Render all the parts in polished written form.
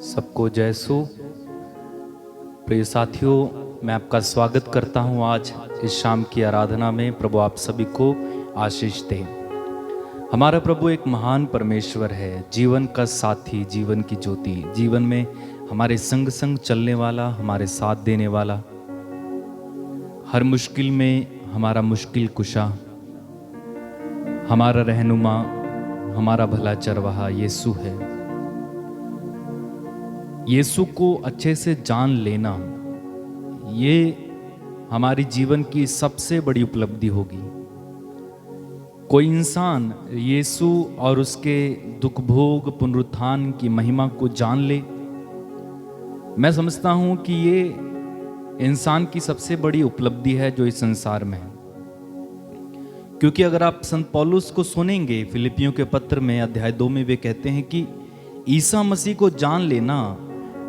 सबको जय सो। प्रिय साथियों, मैं आपका स्वागत करता हूं आज इस शाम की आराधना में। प्रभु आप सभी को आशीष दे। हमारा प्रभु एक महान परमेश्वर है, जीवन का साथी, जीवन की ज्योति, जीवन में हमारे संग संग चलने वाला, हमारे साथ देने वाला, हर मुश्किल में हमारा मुश्किल कुशा, हमारा रहनुमा, हमारा भला चरवाहा यीशु है। यीशु को अच्छे से जान लेना, ये हमारी जीवन की सबसे बड़ी उपलब्धि होगी। कोई इंसान यीशु और उसके दुख भोग पुनरुत्थान की महिमा को जान ले, मैं समझता हूं कि ये इंसान की सबसे बड़ी उपलब्धि है जो इस संसार में है। क्योंकि अगर आप संत पौलुस को सुनेंगे, फिलिपियों के पत्र में अध्याय 2 में वे कहते हैं कि ईसा मसीह को जान लेना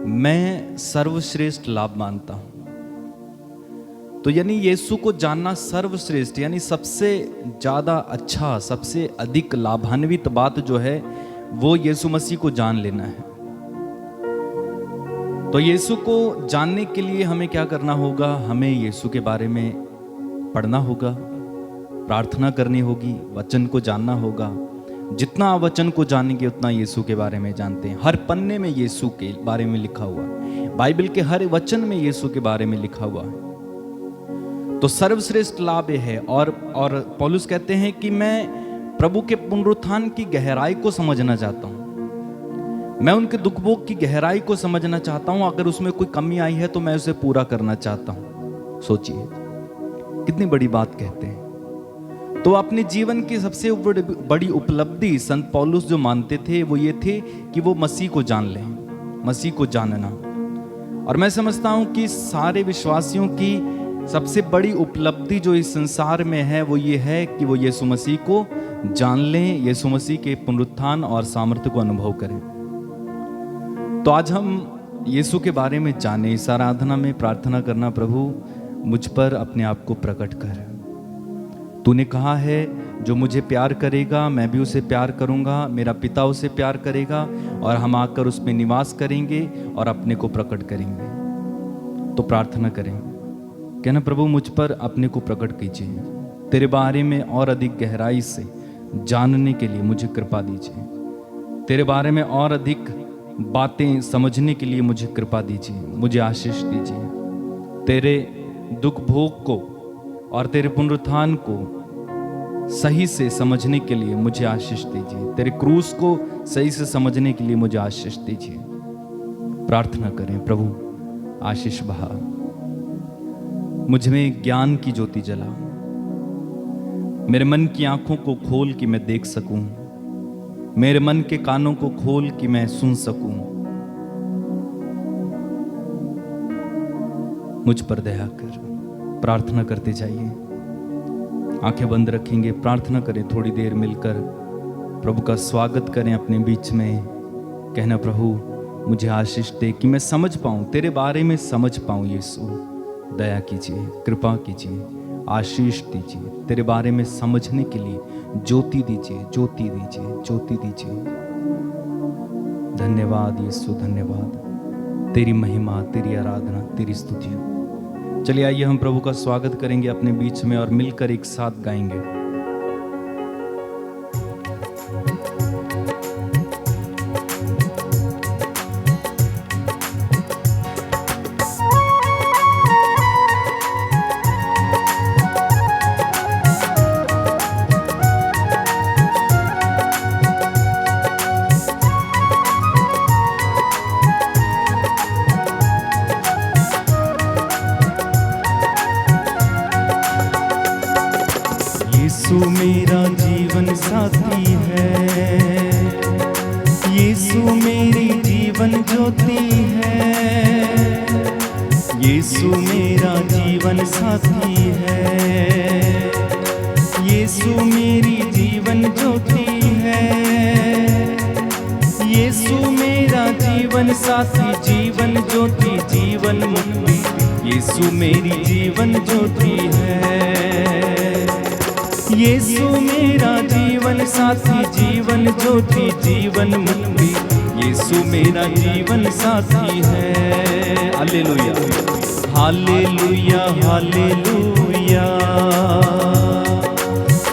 मैं सर्वश्रेष्ठ लाभ मानता हूं। तो यानी यीशु को जानना सर्वश्रेष्ठ, यानी सबसे ज्यादा अच्छा, सबसे अधिक लाभान्वित बात जो है वो यीशु मसीह को जान लेना है। तो यीशु को जानने के लिए हमें क्या करना होगा? हमें यीशु के बारे में पढ़ना होगा, प्रार्थना करनी होगी, वचन को जानना होगा। जितना आप वचन को जानेंगे उतना यीशु के बारे में जानते हैं। हर पन्ने में यीशु के बारे में लिखा हुआ है, बाइबल के हर वचन में यीशु के बारे में लिखा हुआ है। तो सर्वश्रेष्ठ लाभ यह है। और पौलुस कहते हैं कि मैं प्रभु के पुनरुत्थान की गहराई को समझना चाहता हूं, मैं उनके दुख भोग की गहराई को समझना चाहता हूं। अगर उसमें कोई कमी आई है तो मैं उसे पूरा करना चाहता हूं। सोचिए कितनी बड़ी बात कहते हैं। तो अपने जीवन की सबसे बड़ी उपलब्धि संत पौलुस जो मानते थे वो ये थे कि वो मसीह को जान लें, मसीह को जानना। और मैं समझता हूं कि सारे विश्वासियों की सबसे बड़ी उपलब्धि जो इस संसार में है वो ये है कि वो यीशु मसीह को जान लें, यीशु मसीह के पुनरुत्थान और सामर्थ्य को अनुभव करें। तो आज हम यीशु के बारे में जाने, इस आराधना में प्रार्थना करना, प्रभु मुझ पर अपने आप को प्रकट कर। तूने कहा है जो मुझे प्यार करेगा मैं भी उसे प्यार करूंगा, मेरा पिता उसे प्यार करेगा और हम आकर उसमें निवास करेंगे और अपने को प्रकट करेंगे। तो प्रार्थना करें, कहना प्रभु मुझ पर अपने को प्रकट कीजिए, तेरे बारे में और अधिक गहराई से जानने के लिए मुझे कृपा दीजिए, तेरे बारे में और अधिक बातें समझने के लिए मुझे कृपा दीजिए, मुझे आशीष दीजिए। तेरे दुख भोग को और तेरे पुनरुत्थान को सही से समझने के लिए मुझे आशीष दीजिए, तेरे क्रूस को सही से समझने के लिए मुझे आशीष दीजिए। प्रार्थना करें, प्रभु आशीष बहा, मुझ में ज्ञान की ज्योति जला, मेरे मन की आंखों को खोल कि मैं देख सकूं, मेरे मन के कानों को खोल कि मैं सुन सकूं। मुझ पर दया कर। प्रार्थना करते जाइए, आंखें बंद रखेंगे, प्रार्थना करें। थोड़ी देर मिलकर प्रभु का स्वागत करें अपने बीच में। कहना प्रभु मुझे आशीष दे कि मैं समझ पाऊं, तेरे बारे में समझ पाऊं। यीशु दया कीजिए, कृपा कीजिए, आशीष दीजिए, तेरे बारे में समझने के लिए ज्योति दीजिए, ज्योति दीजिए, ज्योति दीजिए। धन्यवाद यीशु, धन्यवाद। तेरी महिमा, तेरी आराधना, तेरी स्तुति। चलिए आइए हम प्रभु का स्वागत करेंगे अपने बीच में और मिलकर एक साथ गाएंगे। यीशु मेरा जीवन साथी है, यीशु मेरी जीवन ज्योति है, यीशु मेरा जीवन साथी है, यीशु मेरी जीवन ज्योति है, यीशु मेरा जीवन साथी, जीवन ज्योति, जीवन मुक्ति, यीशु मेरी जीवन ज्योति है। यीशु मेरा जीवन साथी, जीवन ज्योति, जीवन मुक्ति, यीशु मेरा जीवन साथी है। Hallelujah hallelujah hallelujah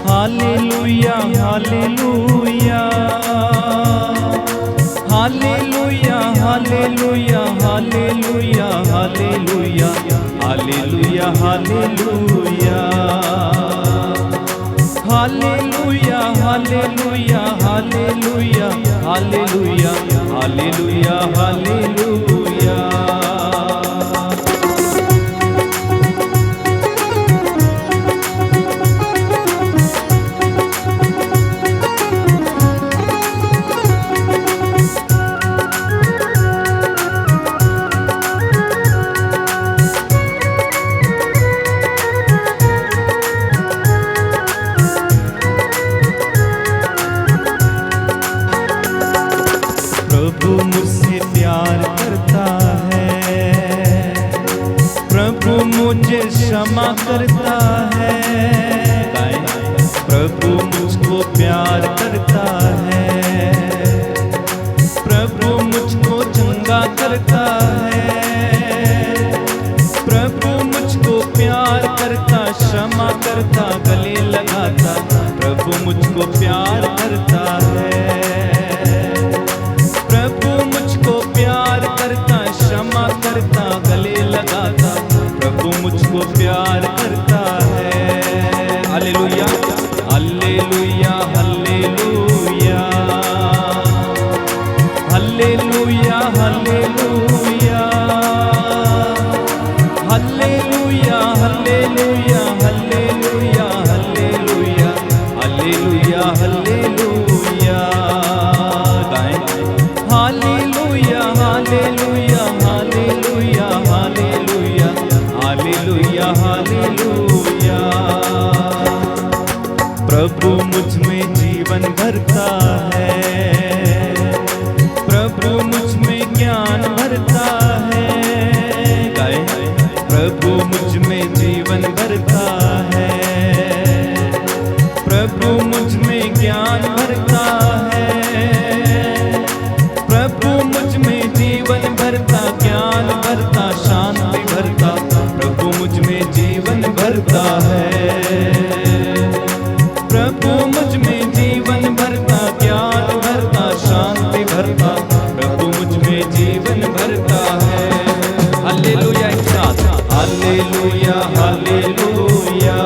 hallelujah hallelujah hallelujah hallelujah hallelujah hallelujah hallelujah hallelujah hallelujah hallelujah hallelujah hallelujah hallelujah hallelujah. प्रभु मुझसे प्यार करता है, प्रभु मुझे क्षमा करता है। प्रभु मुझको प्यार करता है, प्रभु मुझको चंगा करता है। प्रभु मुझको प्यार करता, क्षमा करता, गले लगाता। प्रभु मुझको प्यार करता है, प्रभु मुझको प्यार करता, क्षमा करता, गले लगाता। प्रभु मुझको प्यार करता है। Hallelujah hallelujah hallelujah hallelujah hallelujah hallelujah hallelujah hallelujah hallelujah hallelujah hallelujah. गाएं hallelujah hallelujah hallelujah hallelujah hallelujah hallelujah. प्रभु मुझ में जीवन भरता है, प्रभु मुझ में ज्ञान भरता है। गाएं प्रभु मुझ में जीवन भरता है, प्रभु मुझ में ज्ञान भरता है। प्रभु मुझ में जीवन भरता, ज्ञान भरता, शांति भरता। प्रभु मुझ में जीवन भरता है, प्रभु मुझ में जीवन भरता, ज्ञान भरता, शांति भरता। प्रभु मुझ में जीवन भरता है। हालेलुया एक साथ hallelujah hallelujah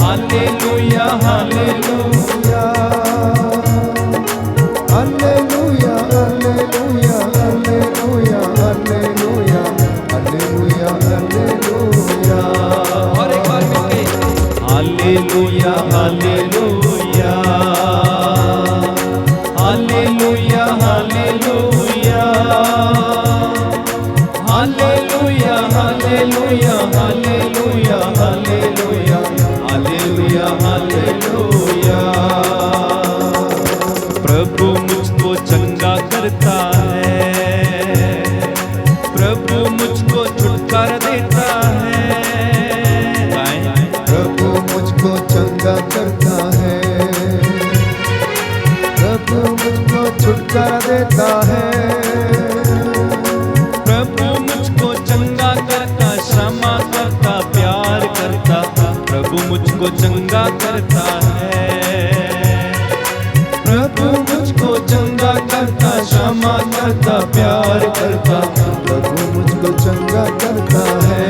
hallelujah hallelujah Alleluia, alleluia, alleluia, alleluia, alleluia, alleluia. और एक बार मिलके hallelujah hallelujah hallelujah hallelujah hallelujah hallelujah hallelujah hallelujah hallelujah hallelujah. प्रभु मुझको चंगा करता है, प्रभु मुझको छुटकारा देता है। प्रभु मुझको चंगा करता है, प्रभु मुझको छुटकारा देता है। प्रभु मुझको चंगा करता, क्षमा करता, प्यार करता। प्रभु मुझको चंगा करता है, प्रभु मुझको चंगा करता, क्षमा करता, प्यार करता। प्रभु मुझको चंगा करता है।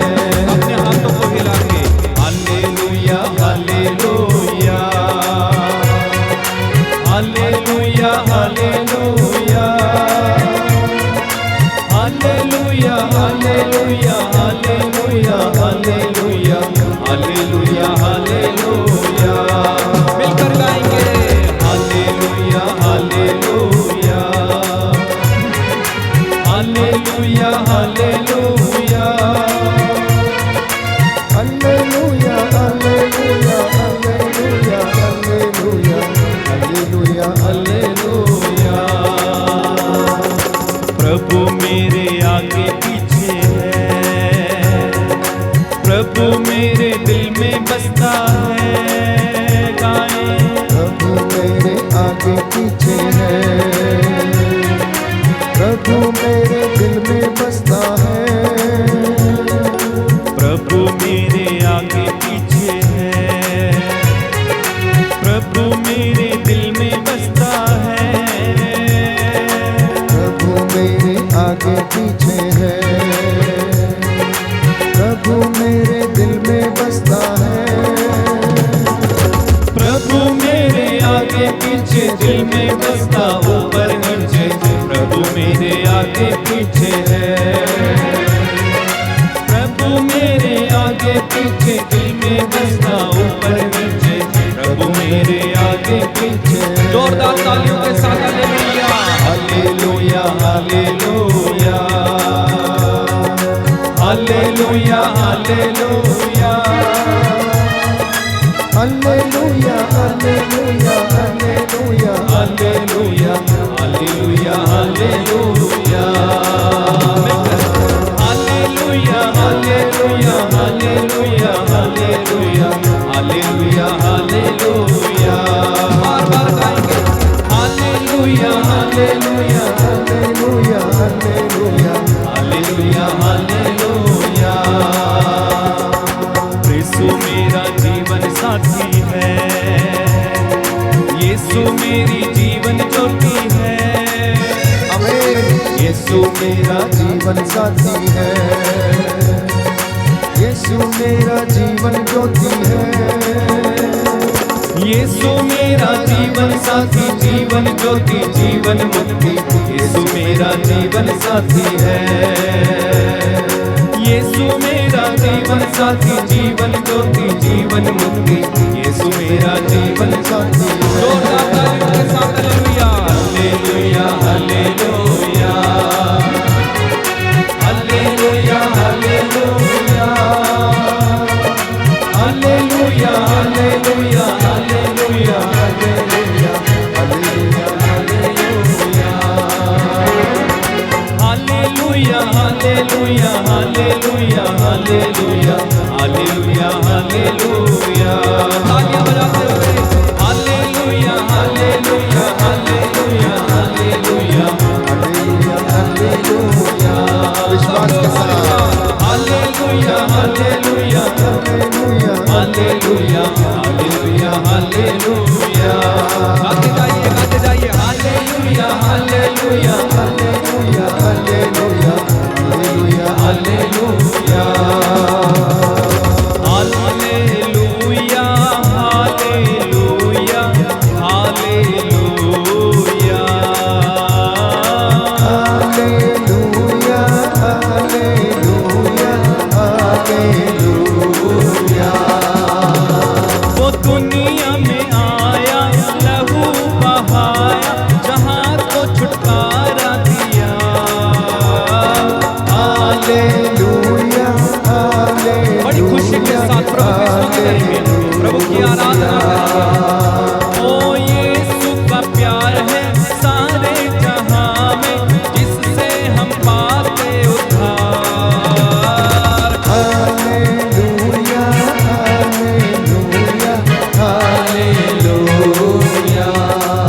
अपने हाथों को हिला के hallelujah hallelujah hallelujah hallelujah hallelujah hallelujah hallelujah hallelujah hallelujah hallelujah. मिलकर गाएंगे हालेलुया हालेलुया हालेलुया हालेलुया प्रभु मेरे दिल में बसता है, प्रभु मेरे आगे पीछे है, प्रभु मेरे दिल में बसता है, प्रभु मेरे आगे पीछे है, प्रभु मेरे दिल में बसता है, प्रभु मेरे आगे पीछे दिल में बसता, ऊपर नीचे प्रभु मेरे आगे पीछे है, प्रभु मेरे आगे पीछे दिल में बसता, ऊपर नीचे प्रभु मेरे आगे पीछे। जोरदार तालियों के साथ hallelujah hallelujah hallelujah hallelujah hallelujah hallelujah hallelujah hallelujah hallelujah hallelujah hallelujah hallelujah hallelujah hallelujah hallelujah hallelujah hallelujah बार-बार गाएंगे hallelujah hallelujah hallelujah hallelujah hallelujah hallelujah. यीशु मेरा जीवन साथी है, यीशु मेरी जीवन ज्योति है, आमीन। यीशु मेरा जीवन साथी है, यीशु मेरा जीवन ज्योति है, यीशु मेरा जीवन साथी, जीवन ज्योति, जीवन मुक्ति, यीशु मेरा जीवन साथी है, यीशु मेरा जीवन साथी, जीवन ज्योति, जीवन मुक्ति, यीशु मेरा जीवन साथी है। जोरदार तालियों के साथ hallelujah hallelujah hallelujah hallelujah hallelujah hallelujah hallelujah hallelujah hallelujah hallelujah hallelujah hallelujah hallelujah hallelujah hallelujah. तालियां बजाते हुए hallelujah hallelujah hallelujah hallelujah hallelujah hallelujah. विश्वास के साथ hallelujah hallelujah hallelujah hallelujah hallelujah hallelujah. गाते जाइए hallelujah hallelujah hallelujah hallelujah hallelujah hallelujah hallelujah hallelujah hallelujah hallelujah hallelujah hallelujah. वो दुनिया में आया, लहू बहाया, जहां को छुटकारा दिया। Hallelujah hallelujah. बड़ी खुशी के साथ प्रभु की स्तुति करेंगे, प्रभु की आराधना करेंगे। ओ यीशु का प्यार है सारे जहां में, जिससे हम पाते उद्धार। हालेलुया हालेलुया हालेलुया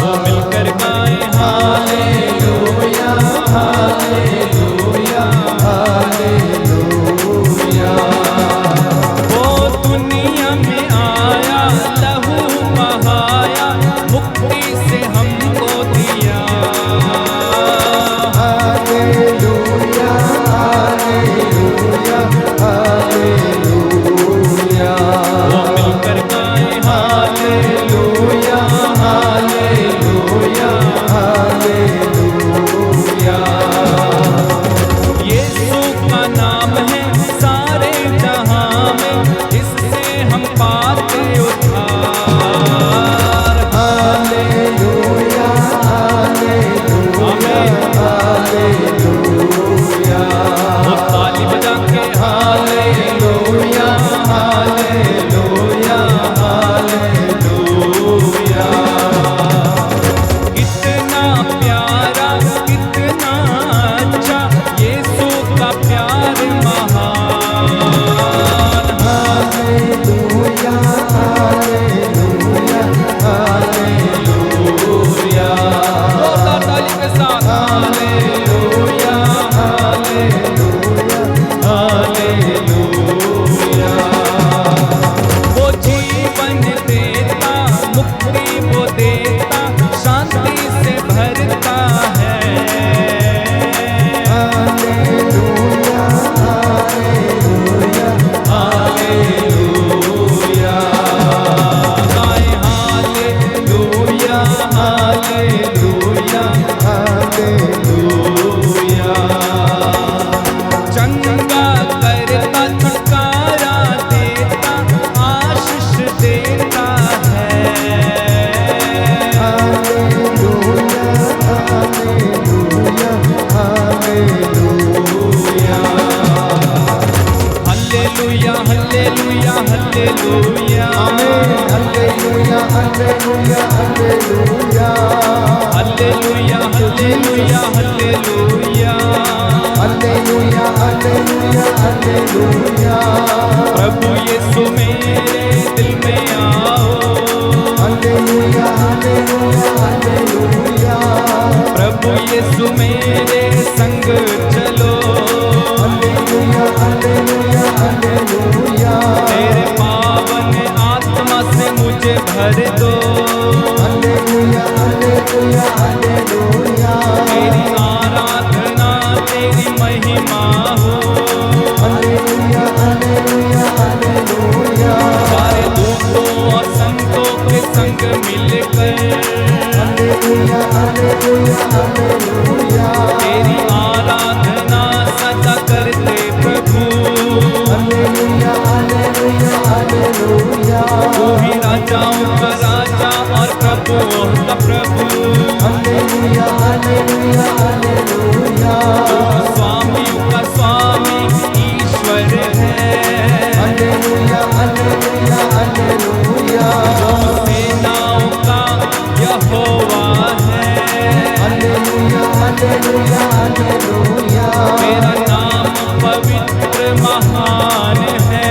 वो मिलकर गाए हालेलुया हालेलुया हालेलुया। वो दुनिया में आया, लहू बहाया, मुक्ति से हमको दिया। Hallelujah hallelujah hallelujah. वो मिलकर गाए हालेलुया हालेलुया हालेलुया। यीशु का नाम है सारे जहां में, जिससे हम पाते उद्धार। Hallelujah hallelujah hallelujah. वो ताली बजा के हालेलुया हालेलुया हालेलुया। कितना प्यारा कितना अच्छा, यीशु का प्यार महान। Hallelujah hallelujah hallelujah. जोरदार ताली के साथ हालेलुया हालेलुया प्रभु यीशु मेरे दिल में आओ, हालेलुया हालेलुया हालेलुया प्रभु यीशु मेरे संग चलो, हालेलुया हालेलुया हालेलुया तेरे पावन आत्मा से मुझे भर दो, हालेलुया हालेलुया हालेलुया तेरी आराधना तेरी महिमा हो, हालेलुया हालेलुया हालेलुया सारे दूतों और संतों के संग मिलकर हालेलुया हालेलुया हालेलुया तेरी आराधना सदा करते प्रभु, हालेलुया हालेलुया हालेलुया तू ही राजाओं का राजा और प्रभुओं का प्रभु, हालेलुया हालेलुया हालेलुया स्वामियों का स्वामी ईश्वर है, हालेलुया हालेलुया हालेलुया सेनाओं का यहोवा है, हालेलुया हालेलुया हालेलुया तेरा नाम पवित्र महान है,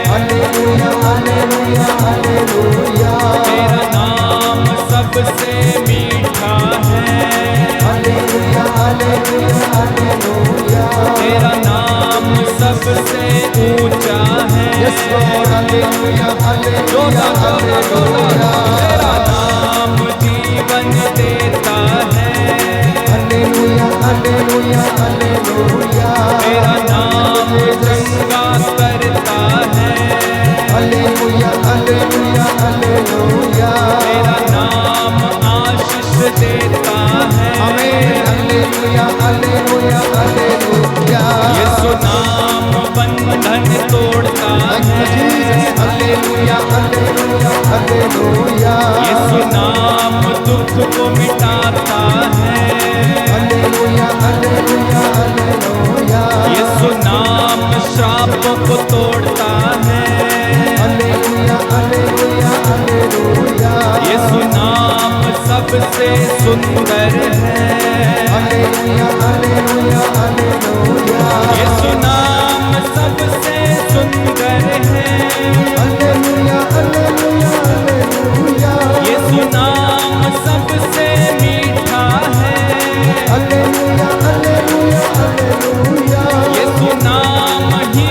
हालेलुया हालेलुया हालेलुया तेरा नाम सबसे मीठा है, हालेलुया हालेलुया हालेलुया तेरा नाम सबसे ऊंचा है, yes Lord hallelujah hallelujah hallelujah तेरा नाम जीवन देता है, हालेलुया हालेलुया हालेलुया तेरा नाम चंगा करता है, हालेलुया हालेलुया हालेलुया तेरा नाम आशीष देता है, हालेलुया हालेलुया हालेलुया यीशु नाम बंधन तोड़ता है, हालेलुया हालेलुया हालेलुया यीशु नाम दुख को मिटाता है, हालेलुया हालेलुया हालेलुया यीशु नाम श्राप को तोड़ता है, हालेलुया हालेलुया हालेलुया यीशु नाम सबसे सुंदर है, हालेलुया हालेलुया हालेलुया यीशु नाम सबसे सुंदर है, हालेलुया हालेलुया हालेलुया यीशु नाम सबसे मीठा है, हालेलुया हालेलुया हालेलुया यीशु नाम ही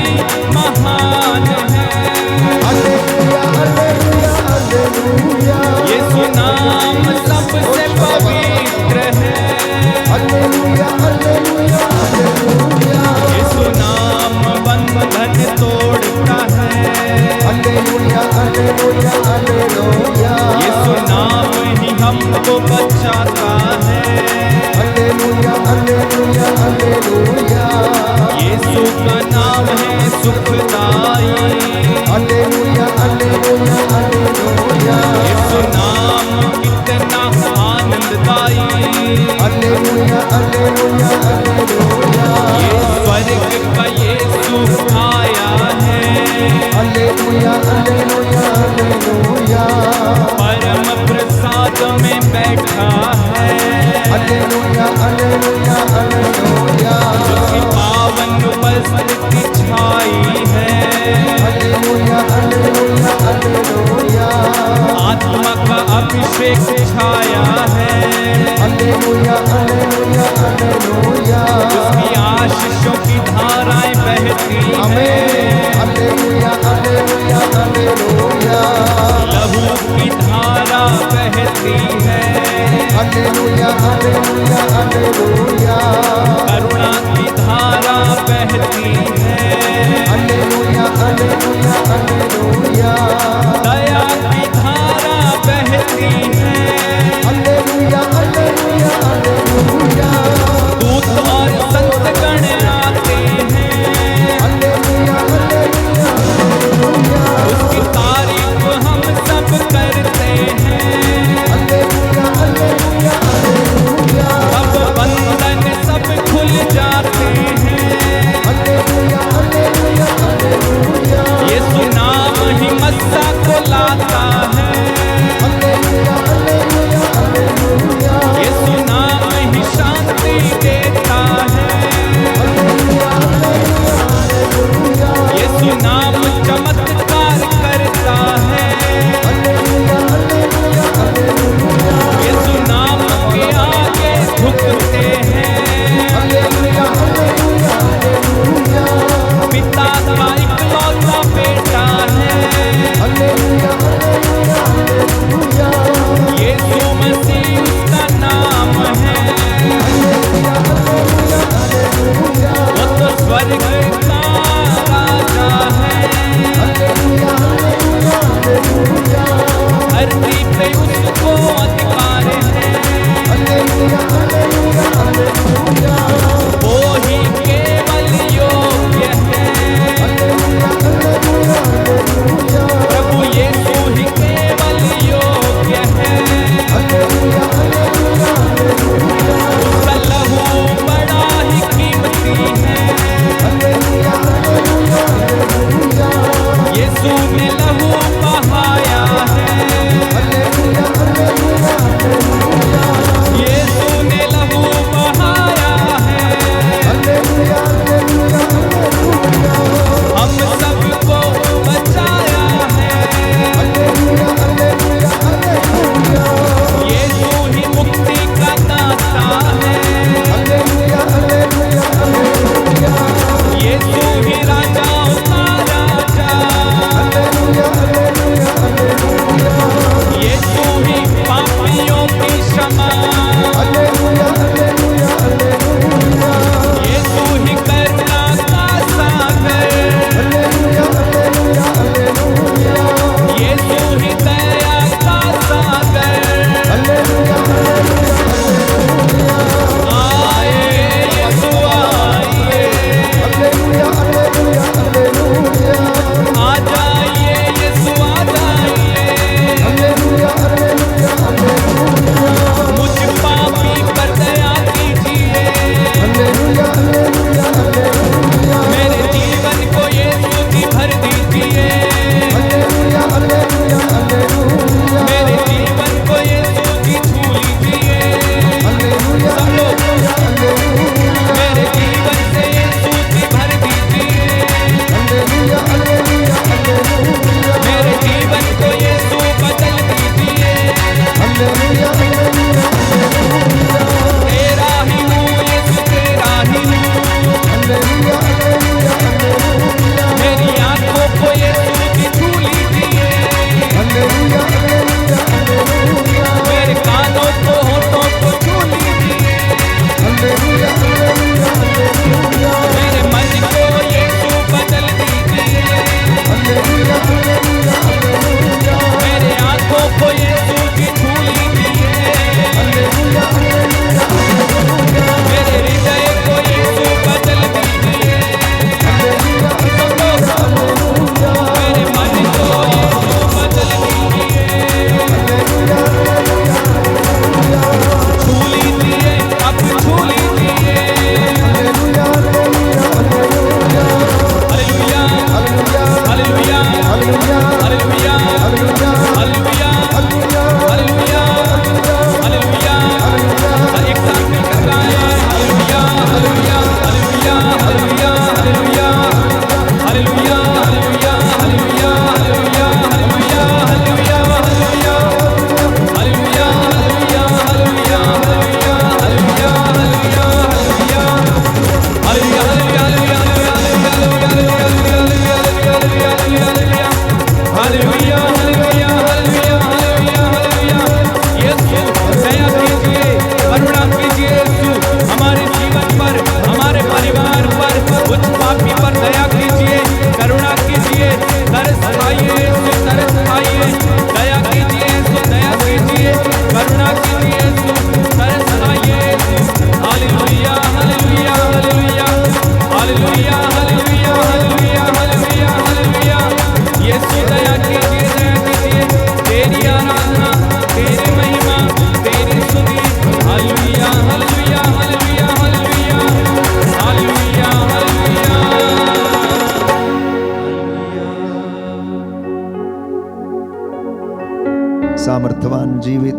महान है, हालेलुया हालेलुया हालेलुया यीशु नाम सबसे पवित्र है, हालेलुया हालेलुया हालेलुया यीशु नाम बंधन तोड़ता है, हालेलुया हालेलुया हालेलुया यीशु नाम ही हमको बचाता है, हालेलुया हालेलुया हालेलुया यीशु का नाम है सुखदाई, हालेलुया हालेलुया हालेलुया यीशु नाम कितना आनंददाई, हालेलुया हालेलुया हालेलुया ये स्वर्ग का यीशु आया है, हालेलुया हालेलुया हालेलुया परम प्रसाद में बैठा है, हालेलुया हालेलुया हालेलुया उसकी पावन उपस्थिति छाई है, हालेलुया हालेलुया हालेलुया आत्मा का अभिषेक छाया है, हालेलुया हालेलुया हालेलुया उसकी आशीषों की धाराएं बहती हैं, हालेलुया हालेलुया हालेलुया लहू की धारा बहती है, हालेलुया हालेलुया हालेलुया करुणा की धारा बहती है, हालेलुया हालेलुया हालेलुया दया की धारा बहती है, हालेलुया हालेलुया हालेलुया दूत और संत गण आते हैं, हालेलुया हालेलुया हालेलुया उसकी तारीफ हम सब करते हैं, हालेलुया हालेलुया हालेलुया सब बंधन सब खुल जाते हैं, हालेलुया हालेलुया हालेलुया यीशु नाम ही मस्सा को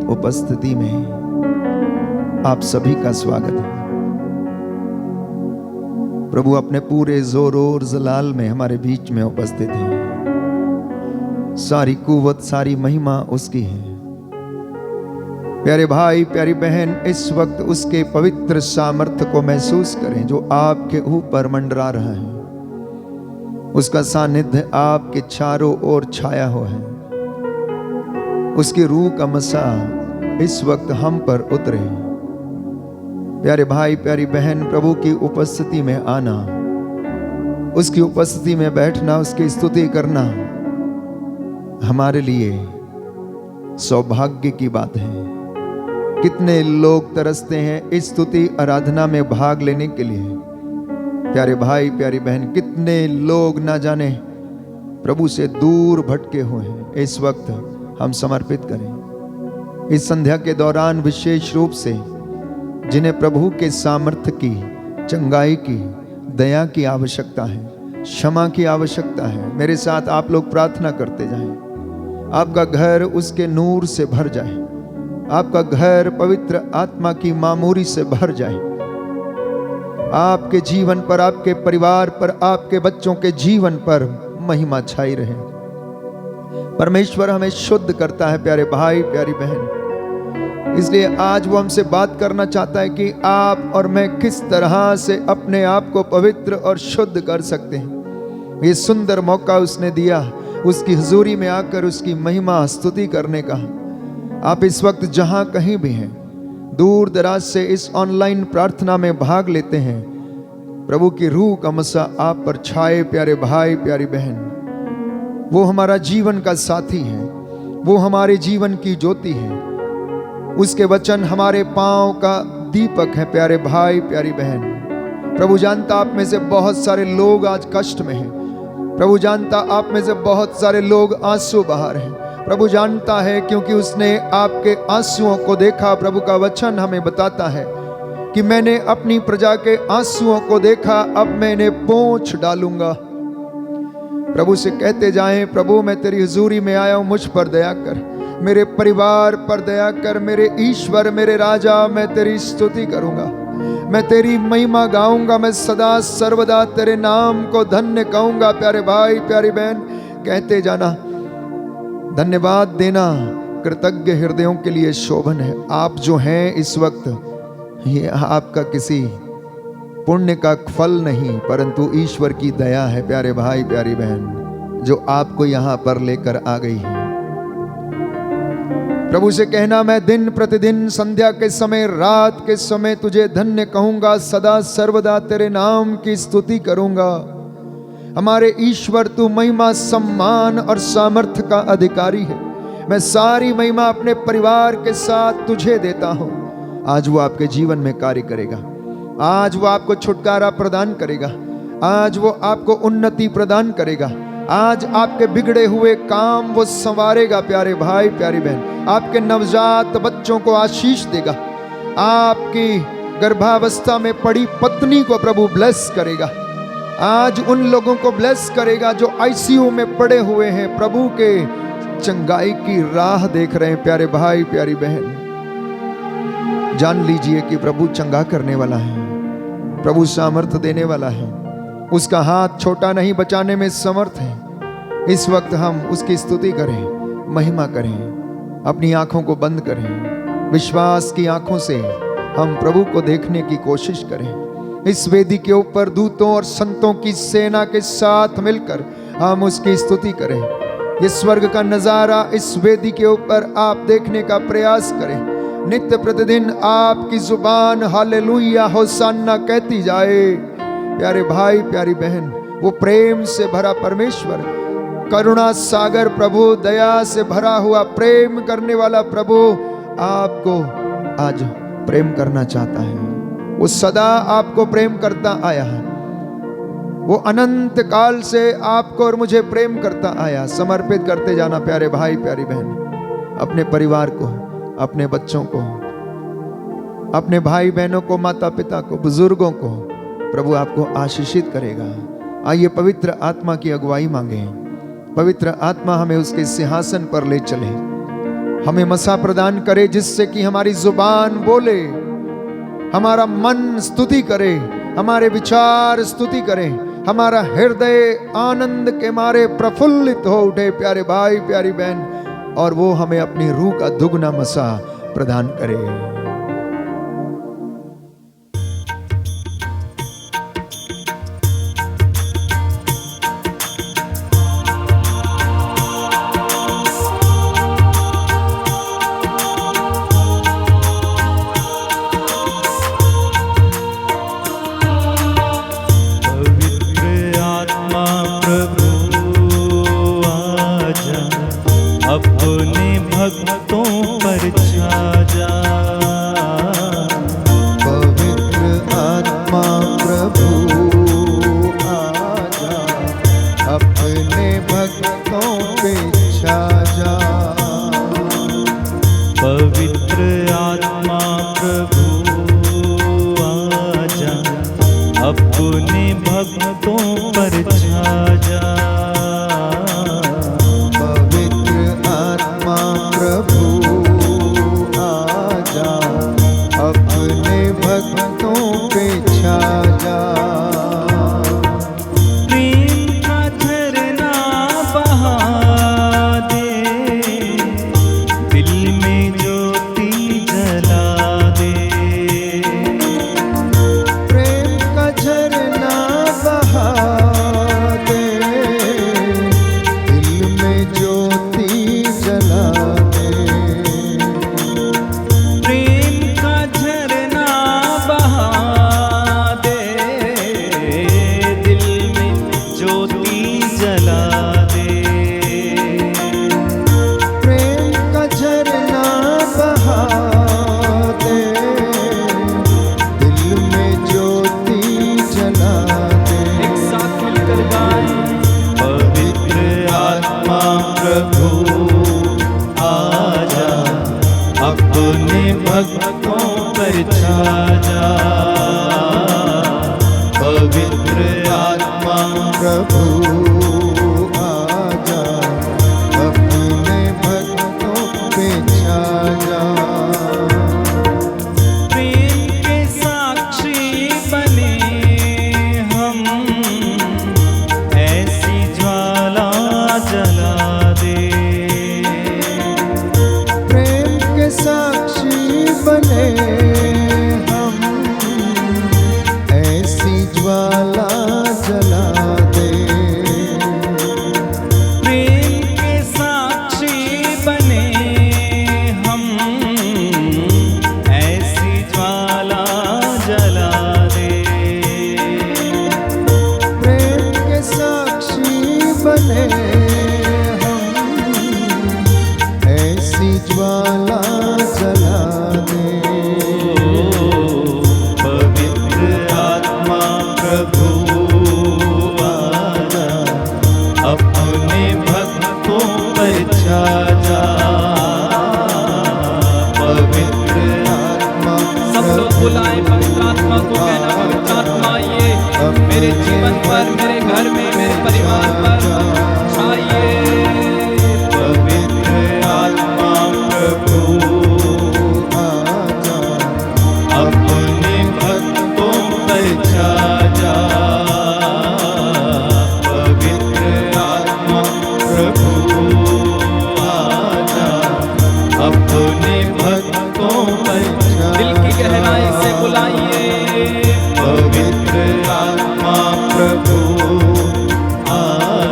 उपस्थिति में आप सभी का स्वागत है। प्रभु अपने पूरे जोर और जलाल में हमारे बीच में उपस्थित है। सारी कुव्वत, सारी महिमा उसकी है। प्यारे भाई, प्यारी बहन, इस वक्त उसके पवित्र सामर्थ्य को महसूस करें जो आपके ऊपर मंडरा रहा है। उसका सानिध्य आपके चारों ओर छाया हुआ है। उसकी रूह का मसा इस वक्त हम पर उतरे। प्यारे भाई, प्यारी बहन, प्रभु की उपस्थिति में आना, उसकी उपस्थिति में बैठना, उसकी स्तुति करना हमारे लिए सौभाग्य की बात है। कितने लोग तरसते हैं इस स्तुति आराधना में भाग लेने के लिए। प्यारे भाई, प्यारी बहन, कितने लोग ना जाने प्रभु से दूर भटके हुए हैं। इस वक्त हम समर्पित करें। इस संध्या के दौरान विशेष रूप से जिन्हें प्रभु के सामर्थ्य की, चंगाई की, दया की आवश्यकता है, क्षमा की आवश्यकता है, मेरे साथ आप लोग प्रार्थना करते जाएं। आपका घर उसके नूर से भर जाए, आपका घर पवित्र आत्मा की मामूरी से भर जाए। आपके जीवन पर, आपके परिवार पर, आपके बच्चों के जीवन पर महिमा छाई रहे। परमेश्वर हमें शुद्ध करता है प्यारे भाई, प्यारी बहन। इसलिए आज वो हमसे बात करना चाहता है कि आप और मैं किस तरह से अपने आप को पवित्र और शुद्ध कर सकते हैं। ये सुंदर मौका उसने दिया उसकी हुजूरी में आकर उसकी महिमा स्तुति करने का। आप इस वक्त जहां कहीं भी हैं, दूर दराज से इस ऑनलाइन प्रार्थना में भाग लेते हैं, प्रभु की रूह का मसा आप पर छाए प्यारे भाई, प्यारी बहन। वो हमारा जीवन का साथी है, वो हमारे जीवन की ज्योति है। उसके वचन हमारे पांव का दीपक है प्यारे भाई, प्यारी बहन। प्रभु जानता आप में से बहुत सारे लोग आज कष्ट में हैं। प्रभु जानता आप में से बहुत सारे लोग आंसू बहा रहे हैं। प्रभु जानता है, क्योंकि उसने आपके आंसुओं को देखा। प्रभु का वचन हमें बताता है कि मैंने अपनी प्रजा के आंसुओं को देखा, अब मैं इन्हें पोंछ डालूंगा। प्रभु से कहते जाएं, प्रभु मैं तेरी हुजूरी में आया हूं, मुझ पर दया कर, मेरे परिवार पर दया कर, मेरे ईश्वर, मेरे राजा, मैं तेरी स्तुति करूंगा, मैं तेरी महिमा गाऊंगा, मैं सदा सर्वदा तेरे नाम को धन्य कहूंगा। प्यारे भाई, प्यारी बहन, कहते जाना, धन्यवाद देना कृतज्ञ हृदयों के लिए शोभन है। आप जो हैं इस वक्त, ये आपका किसी पुण्य का फल नहीं, परंतु ईश्वर की दया है प्यारे भाई, प्यारी बहन, जो आपको यहां पर लेकर आ गई है। प्रभु से कहना, मैं दिन प्रतिदिन संध्या के समय, रात के समय तुझे धन्य कहूंगा, सदा सर्वदा तेरे नाम की स्तुति करूंगा। हमारे ईश्वर, तू महिमा, सम्मान और सामर्थ्य का अधिकारी है। मैं सारी महिमा अपने परिवार के साथ तुझे देता हूं। आज वो आपके जीवन में कार्य करेगा। आज वो आपको छुटकारा प्रदान करेगा। आज वो आपको उन्नति प्रदान करेगा। आज आपके बिगड़े हुए काम वो संवारेगा प्यारे भाई, प्यारी बहन। आपके नवजात बच्चों को आशीष देगा। आपकी गर्भावस्था में पड़ी पत्नी को प्रभु ब्लेस करेगा। आज उन लोगों को ब्लेस करेगा जो आईसीयू में पड़े हुए हैं, प्रभु के चंगाई की राह देख रहे हैं प्यारे भाई, प्यारी बहन। जान लीजिए कि प्रभु चंगा करने वाला है, प्रभु सामर्थ्य देने वाला है। उसका हाथ छोटा नहीं, बचाने में समर्थ है। इस वक्त हम उसकी स्तुति करें, महिमा करें, अपनी आंखों को बंद करें, विश्वास की आंखों से हम प्रभु को देखने की कोशिश करें। इस वेदी के ऊपर दूतों और संतों की सेना के साथ मिलकर हम उसकी स्तुति करें। ये स्वर्ग का नजारा इस वेदी के ऊपर आप देखने का प्रयास करें। नित्य प्रतिदिन आपकी जुबान हालेलुया, होसाना कहती जाए। प्यारे भाई, प्यारी बहन, वो प्रेम से भरा परमेश्वर, करुणा सागर प्रभु, दया से भरा हुआ प्रेम करने वाला प्रभु आपको आज प्रेम करना चाहता है। वो सदा आपको प्रेम करता आया है। वो अनंत काल से आपको और मुझे प्रेम करता आया। समर्पित करते जाना प्यारे भाई, प्यारी बहन, अपने परिवार को, अपने बच्चों को, अपने भाई बहनों को, माता पिता को, बुजुर्गों को प्रभु आपको आशीषित करेगा। आइए पवित्र आत्मा की अगुवाई मांगे। पवित्र आत्मा हमें उसके सिंहासन पर ले चले। हमें मसा प्रदान करे जिससे कि हमारी जुबान बोले, हमारा मन स्तुति करे, हमारे विचार स्तुति करें, हमारा हृदय आनंद के मारे प्रफुल्लित हो उठे प्यारे भाई प्यारी बहन, और वो हमें अपनी रूह का दुगना मसा प्रदान करे। अपने भक्तों पर छा जा। पवित्र आत्मा प्रभु आजा, अपने भक्तों पे छा जा। पवित्र आत्मा प्रभु आजा, अपने भक्तों पर छा जा। प्रभु आजा, अपने भक्तों पे छा जा। प्रेम का झरना बहा दे, दिल में ज्योति जला दे। प्रेम का झरना बहा दे, दिल में ज्योति जला दे। प्रेम का झरना बहा दे, दिल में ज्योति जला दे। प्रेम का झरना बहा दे, दिल में ज्योति जला दे। एक साथ मिलकर गाएं। पवित्र आत्मा प्रभु आजा, अपने भक्तों पर छा जा। पवित्र आत्मा प्रभु आजा, अपने भक्तों पे छा जा। प्रेम के साक्षी बने हम, ऐसी ज्वाला जला दे। प्रेम के साक्षी बने हम, ऐसी ज्वाला जला दे। प्रेम के साक्षी बने हम, ऐसी ज्वाला जला दे। प्रेम के साक्षी बने हम, ऐसी ज्वाला जला दे। पवित्र आत्मा प्रभु आजा, अपने भक्तों पर छा जा। पवित्र आत्मा सब लोग बुलाएं पवित्र आत्मा को, कहना पवित्र आत्मा ये मेरे जीवन पर, मेरे घर में, मेरे परिवार पर छाइए। पवित्र आत्मा प्रभु आजा, अपने भक्तों पर छा जा। पवित्र आत्मा प्रभु आजा, अपने भक्तों पर दिल की गहराई से बुलाइए। पवित्र आत्मा प्रभु आजा,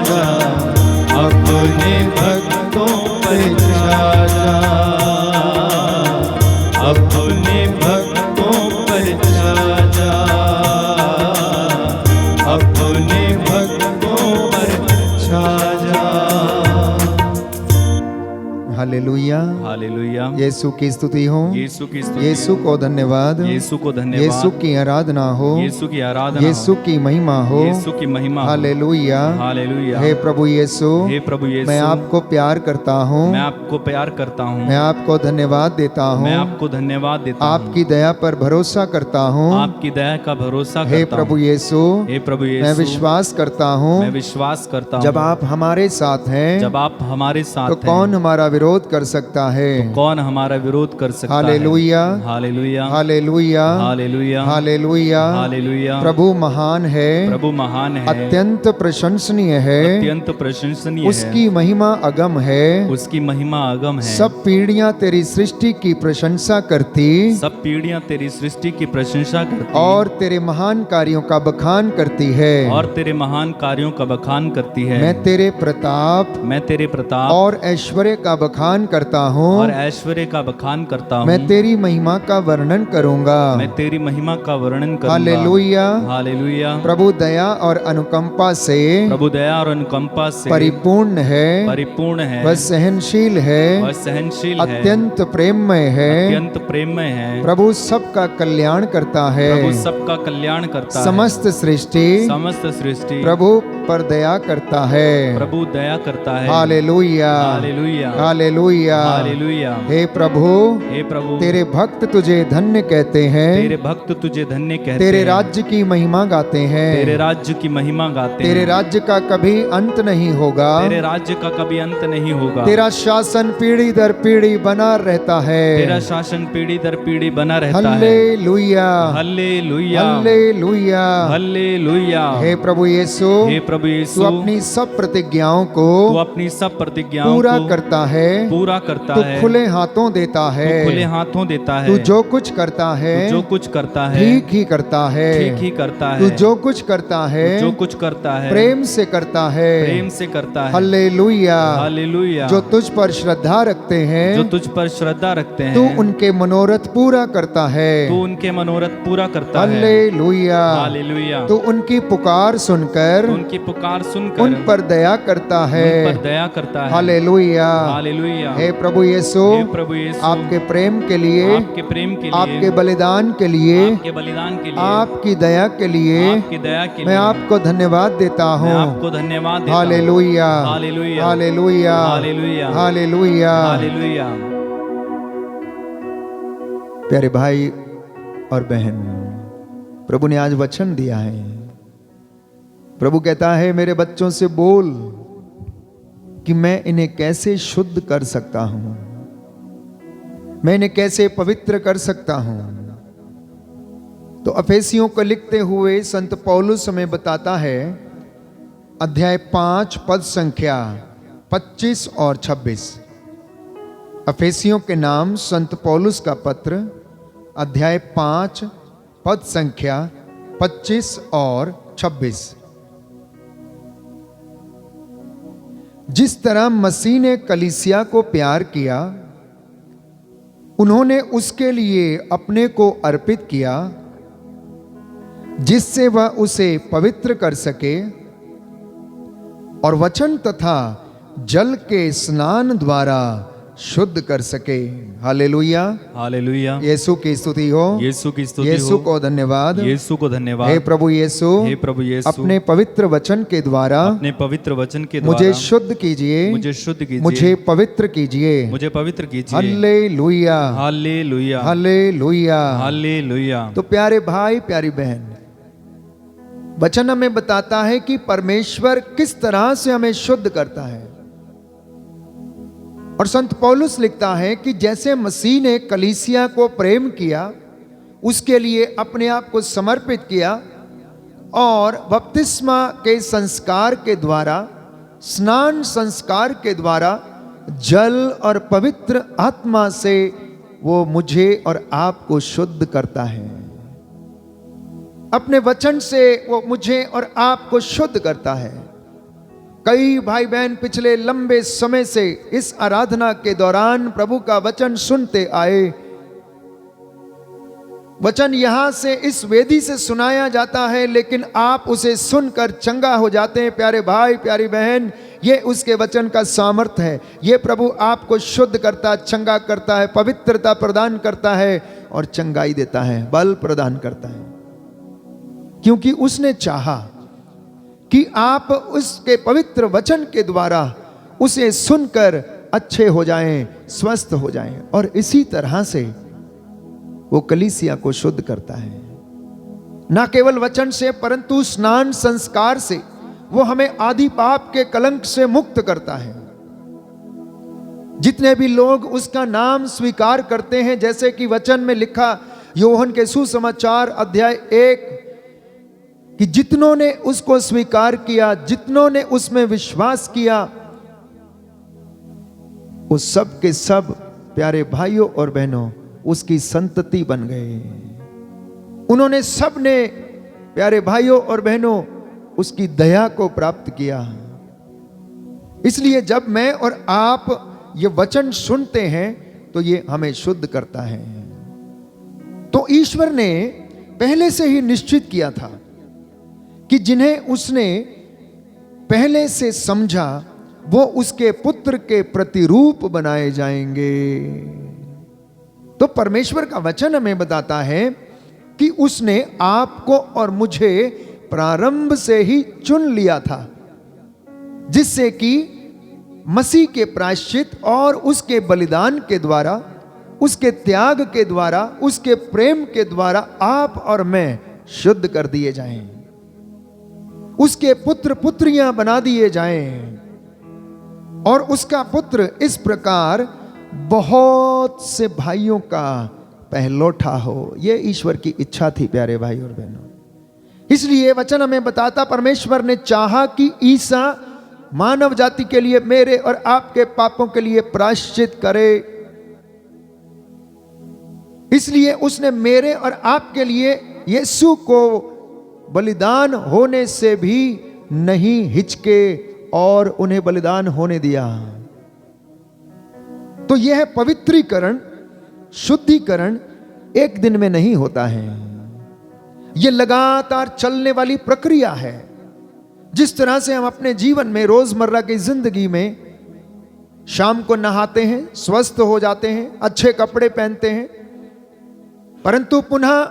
यीशु की स्तुति हो, यीशु की स्तुति यीशु हो, को धन्यवाद, यीशु को धन्यवाद, यीशु की आराधना हो, यीशु की आराधना यीशु हो, की महिमा हो। यीशु की महिमा हो। Hallelujah, hallelujah. हे प्रभु यीशु, हे प्रभु यीशु, मैं आपको प्यार करता हूँ, मैं आपको प्यार करता हूँ, मैं आपको धन्यवाद देता हूँ, मैं आपको धन्यवाद देता हूँ, आपकी दया पर भरोसा करता हूँ। आपकी दया का भरोसा हे करता प्रभु हूँ। यीशु, हे प्रभु मैं यीशु, विश्वास करता हूँ, मैं विश्वास करता हूँ, जब आप हमारे साथ हैं जब आप हमारे साथ तो हैं, कौन हमारा विरोध कर सकता है। कौन हमारा विरोध कर सकता है। Hallelujah, hallelujah, hallelujah, hallelujah, hallelujah. Hallelujah. प्रभु महान है, प्रभु महान है, अत्यंत प्रशंसनीय है, अत्यंत प्रशंसनीय उसकी है, महिमा अगम है। उसकी महिमा अगम है। सब पीढ़ियां तेरी सृष्टि की प्रशंसा करती सब पीढ़ियां तेरी सृष्टि की प्रशंसा करती और तेरे महान कार्यों का बखान करती है। और तेरे महान कार्यों का बखान करती है। मैं तेरे प्रताप मैं तेरे प्रताप और ऐश्वर्य का बखान करता हूँ। और ऐश्वर्य का बखान करता हूँ। मैं तेरी महिमा का वर्णन करूंगा। मैं तेरी महिमा का वर्णन करूंगा। Hallelujah, hallelujah. प्रभु दया और अनुकंपा से प्रभु दया और अनुकंपा से परिपूर्ण है, परिपूर्ण है, वह सहनशील है, वह सहनशील है, अत्यंत प्रेममय है। अत्यंत प्रेममय है। प्रभु सबका कल्याण करता है। प्रभु सबका कल्याण करता है। समस्त सृष्टि समस्त सृष्टि प्रभु पर दया करता है। प्रभु दया करता है। Hallelujah, hallelujah, hallelujah, hallelujah. हे प्रभु, हे प्रभु, तेरे भक्त तुझे धन्य कहते हैं। तेरे भक्त तुझे धन्य कहते तेरे हैं। राज्य की महिमा गाते हैं। तेरे राज्य की महिमा गाते हैं। तेरे राज्य का कभी अंत नहीं होगा। तेरे राज्य का कभी अंत नहीं होगा। तेरा शासन पीढ़ी दर पीढ़ी बना रहता है। तेरा शासन पीढ़ी दर पीढ़ी बना रहता है। Hallelujah, hallelujah, hallelujah, hallelujah. हे प्रभु यीशु, हे प्रभु तू यीशु, अपनी सब प्रतिज्ञाओं को तू अपनी सब प्रतिज्ञाओं पूरा को करता है। पूरा करता तू है। खुले हाथों देता है। तू खुले हाथों देता है। तू जो कुछ करता है तू जो कुछ करता है ठीक ही करता है। ठीक ही करता है। तू जो कुछ करता है तू जो कुछ करता है प्रेम से करता है। प्रेम से करता है। Hallelujah, hallelujah. जो तुझ पर श्रद्धा रखते हैं जो तुझ पर श्रद्धा रखते हैं तू उनके मनोरथ पूरा करता है। तू उनके मनोरथ पूरा करता है। Hallelujah, hallelujah. तू उनकी पुकार सुनकर उनकी पुकार सुनकर उन पर दया करता है। उन पर दया करता है। Hallelujah, hallelujah. हे प्रभु यीशु, हे प्रभु यीशु, आपके प्रेम के लिए, आपके प्रेम के लिए, आपके बलिदान के लिए, आपके बलिदान के लिए, आपकी दया के लिए आपकी दया के लिए मैं आपको धन्यवाद देता मैं हूँ। आपको धन्यवाद देता हूँ। Hallelujah, hallelujah, hallelujah, hallelujah, hallelujah. Hallelujah. प्यारे भाई और बहन, प्रभु ने आज वचन दिया है। प्रभु कहता है मेरे बच्चों से बोल कि मैं इन्हें कैसे शुद्ध कर सकता हूं, मैं इन्हें कैसे पवित्र कर सकता हूं। तो अफेसियों को लिखते हुए संत पौलुस हमें बताता है, अध्याय 5 पद संख्या 25 और 26। अफेसियों के नाम संत पौलुस का पत्र, अध्याय 5 पद संख्या 25 और 26। जिस तरह मसीह ने कलीसिया को प्यार किया, उन्होंने उसके लिए अपने को अर्पित किया, जिससे वह उसे पवित्र कर सके और वचन तथा जल के स्नान द्वारा शुद्ध कर सके। Hallelujah, hallelujah. यीशु की स्तुति हो, यीशु की स्तुति यीशु हो। को धन्यवाद, यीशु को धन्यवाद। हे प्रभु यीशु, हे प्रभु यीशु, अपने पवित्र वचन के द्वारा अपने पवित्र वचन के द्वारा मुझे शुद्ध कीजिए, मुझे शुद्ध कीजिए, मुझे पवित्र कीजिए। मुझे पवित्र कीजिए। Hallelujah, hallelujah, hallelujah. हालेलुया। तो प्यारे भाई प्यारी बहन, वचन हमें बताता है कि परमेश्वर किस तरह से हमें शुद्ध करता है। और संत पौलुस लिखता है कि जैसे मसीह ने कलीसिया को प्रेम किया, उसके लिए अपने आप को समर्पित किया और बपतिस्मा के संस्कार के द्वारा, स्नान संस्कार के द्वारा जल और पवित्र आत्मा से वो मुझे और आपको शुद्ध करता है। अपने वचन से वो मुझे और आपको शुद्ध करता है। कई भाई बहन पिछले लंबे समय से इस आराधना के दौरान प्रभु का वचन सुनते आए वचन यहां से इस वेदी से सुनाया जाता है, लेकिन आप उसे सुनकर चंगा हो जाते हैं। प्यारे भाई, प्यारी बहन, ये उसके वचन का सामर्थ्य है। ये प्रभु आपको शुद्ध करता, चंगा करता है, पवित्रता प्रदान करता है और चंगाई देता है, बल प्रदान करता है, क्योंकि उसने चाहा कि आप उसके पवित्र वचन के द्वारा उसे सुनकर अच्छे हो जाएं, स्वस्थ हो जाएं। और इसी तरह से वो कलीसिया को शुद्ध करता है, ना केवल वचन से परंतु स्नान संस्कार से वो हमें आदि पाप के कलंक से मुक्त करता है। जितने भी लोग उसका नाम स्वीकार करते हैं, जैसे कि वचन में लिखा यूहन्ना के सुसमाचार अध्याय 1 कि जितनों ने उसको स्वीकार किया, जितनों ने उसमें विश्वास किया, वो सब के सब प्यारे भाइयों और बहनों उसकी संतति बन गए। उन्होंने सब ने प्यारे भाइयों और बहनों उसकी दया को प्राप्त किया। इसलिए जब मैं और आप ये वचन सुनते हैं तो ये हमें शुद्ध करता है। तो ईश्वर ने पहले से ही निश्चित किया था कि जिन्हें उसने पहले से समझा वो उसके पुत्र के प्रतिरूप बनाए जाएंगे। तो परमेश्वर का वचन हमें बताता है कि उसने आपको और मुझे प्रारंभ से ही चुन लिया था, जिससे कि मसीह के प्रायश्चित और उसके बलिदान के द्वारा, उसके त्याग के द्वारा, उसके प्रेम के द्वारा आप और मैं शुद्ध कर दिए जाएं, उसके पुत्र पुत्रियां बना दिए जाएं और उसका पुत्र इस प्रकार बहुत से भाइयों का पहलौठा हो। यह ईश्वर की इच्छा थी प्यारे भाई और बहनों। इसलिए वचन हमें बताता, परमेश्वर ने चाहा कि ईसा मानव जाति के लिए, मेरे और आपके पापों के लिए प्रायश्चित करे। इसलिए उसने मेरे और आपके लिए यीशु को बलिदान होने से भी नहीं हिचके और उन्हें बलिदान होने दिया। तो यह पवित्रीकरण, शुद्धिकरण एक दिन में नहीं होता है, यह लगातार चलने वाली प्रक्रिया है। जिस तरह से हम अपने जीवन में, रोजमर्रा की जिंदगी में शाम को नहाते हैं, स्वस्थ हो जाते हैं, अच्छे कपड़े पहनते हैं, परंतु पुनः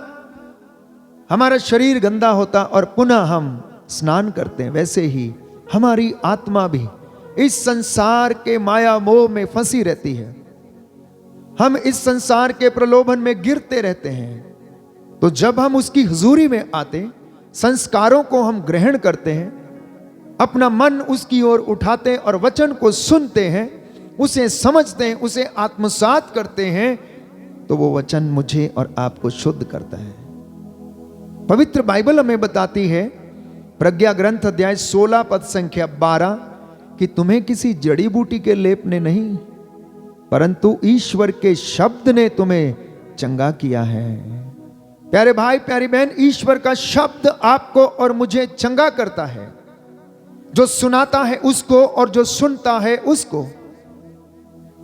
हमारा शरीर गंदा होता और पुनः हम स्नान करते हैं, वैसे ही हमारी आत्मा भी इस संसार के माया मोह में फंसी रहती है। हम इस संसार के प्रलोभन में गिरते रहते हैं। तो जब हम उसकी हुजूरी में आते, संस्कारों को हम ग्रहण करते हैं, अपना मन उसकी ओर उठाते हैं और वचन को सुनते हैं, उसे समझते हैं, उसे आत्मसात करते हैं, तो वो वचन मुझे और आपको शुद्ध करता है। पवित्र बाइबल हमें बताती है, प्रज्ञा ग्रंथ अध्याय 16 पद संख्या 12, कि तुम्हें किसी जड़ी बूटी के लेप ने नहीं, परंतु ईश्वर के शब्द ने तुम्हें चंगा किया है। प्यारे भाई, प्यारी बहन, ईश्वर का शब्द आपको और मुझे चंगा करता है। जो सुनाता है उसको और जो सुनता है उसको।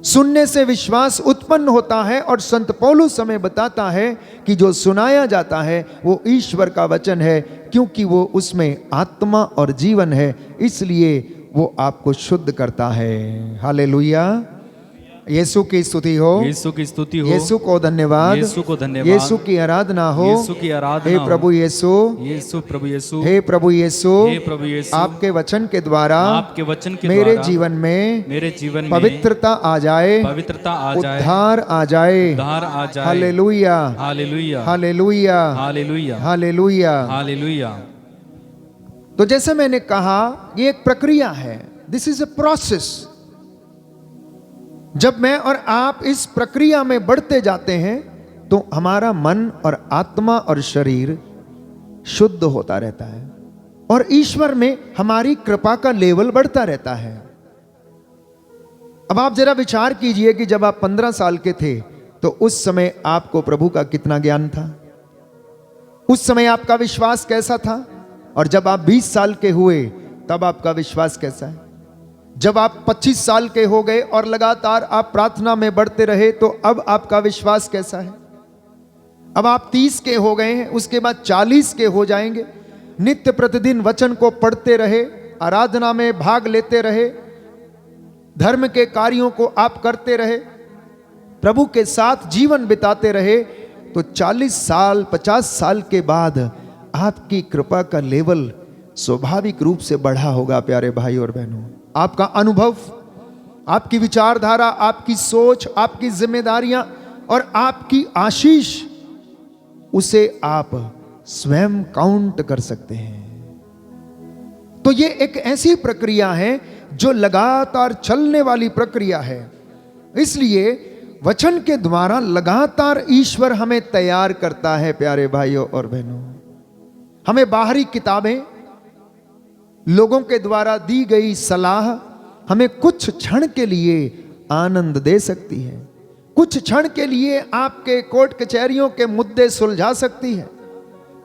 सुनने से विश्वास उत्पन्न होता है और संत पौलुस हमें बताता है कि जो सुनाया जाता है वो ईश्वर का वचन है, क्योंकि वो उसमें आत्मा और जीवन है, इसलिए वो आपको शुद्ध करता है। हालेलुया, यीशु की स्तुति हो, यीशु की स्तुति हो, यीशु को धन्यवाद, यीशु को धन्यवाद, यीशु की आराधना हो, यीशु की आराधना हे हो। प्रभु यीशु, यीशु प्रभु यीशु, हे प्रभु यीशु, हे प्रभु यीशु, आपके वचन के द्वारा, आपके वचन के मेरे द्वारा जीवन में, मेरे जीवन में पवित्रता आ जाए, पवित्रता आ जाए, उद्धार आ जाए, उद्धार आ जाए। Hallelujah, hallelujah, hallelujah, hallelujah, hallelujah. Hallelujah. तो जैसे मैंने कहा, ये एक प्रक्रिया है, दिस इज अ प्रोसेस। जब मैं और आप इस प्रक्रिया में बढ़ते जाते हैं तो हमारा मन और आत्मा और शरीर शुद्ध होता रहता है और ईश्वर में हमारी कृपा का लेवल बढ़ता रहता है। अब आप जरा विचार कीजिए कि जब आप 15 साल के थे तो उस समय आपको प्रभु का कितना ज्ञान था, उस समय आपका विश्वास कैसा था, और जब आप 20 साल के हुए तब आपका विश्वास कैसा है। जब आप 25 साल के हो गए और लगातार आप प्रार्थना में बढ़ते रहे तो अब आपका विश्वास कैसा है। अब आप 30 के हो गए हैं, उसके बाद 40 के हो जाएंगे। नित्य प्रतिदिन वचन को पढ़ते रहे, आराधना में भाग लेते रहे, धर्म के कार्यों को आप करते रहे, प्रभु के साथ जीवन बिताते रहे, तो 40 साल 50 साल के बाद आपकी कृपा का लेवल स्वाभाविक रूप से बढ़ा होगा। प्यारे भाई और बहनों, आपका अनुभव, आपकी विचारधारा, आपकी सोच, आपकी जिम्मेदारियां और आपकी आशीष, उसे आप स्वयं काउंट कर सकते हैं। तो ये एक ऐसी प्रक्रिया है जो लगातार चलने वाली प्रक्रिया है। इसलिए वचन के द्वारा लगातार ईश्वर हमें तैयार करता है। प्यारे भाइयों और बहनों, हमें बाहरी किताबें, लोगों के द्वारा दी गई सलाह हमें कुछ क्षण के लिए आनंद दे सकती है, कुछ क्षण के लिए आपके कोर्ट कचहरियों के मुद्दे सुलझा सकती है,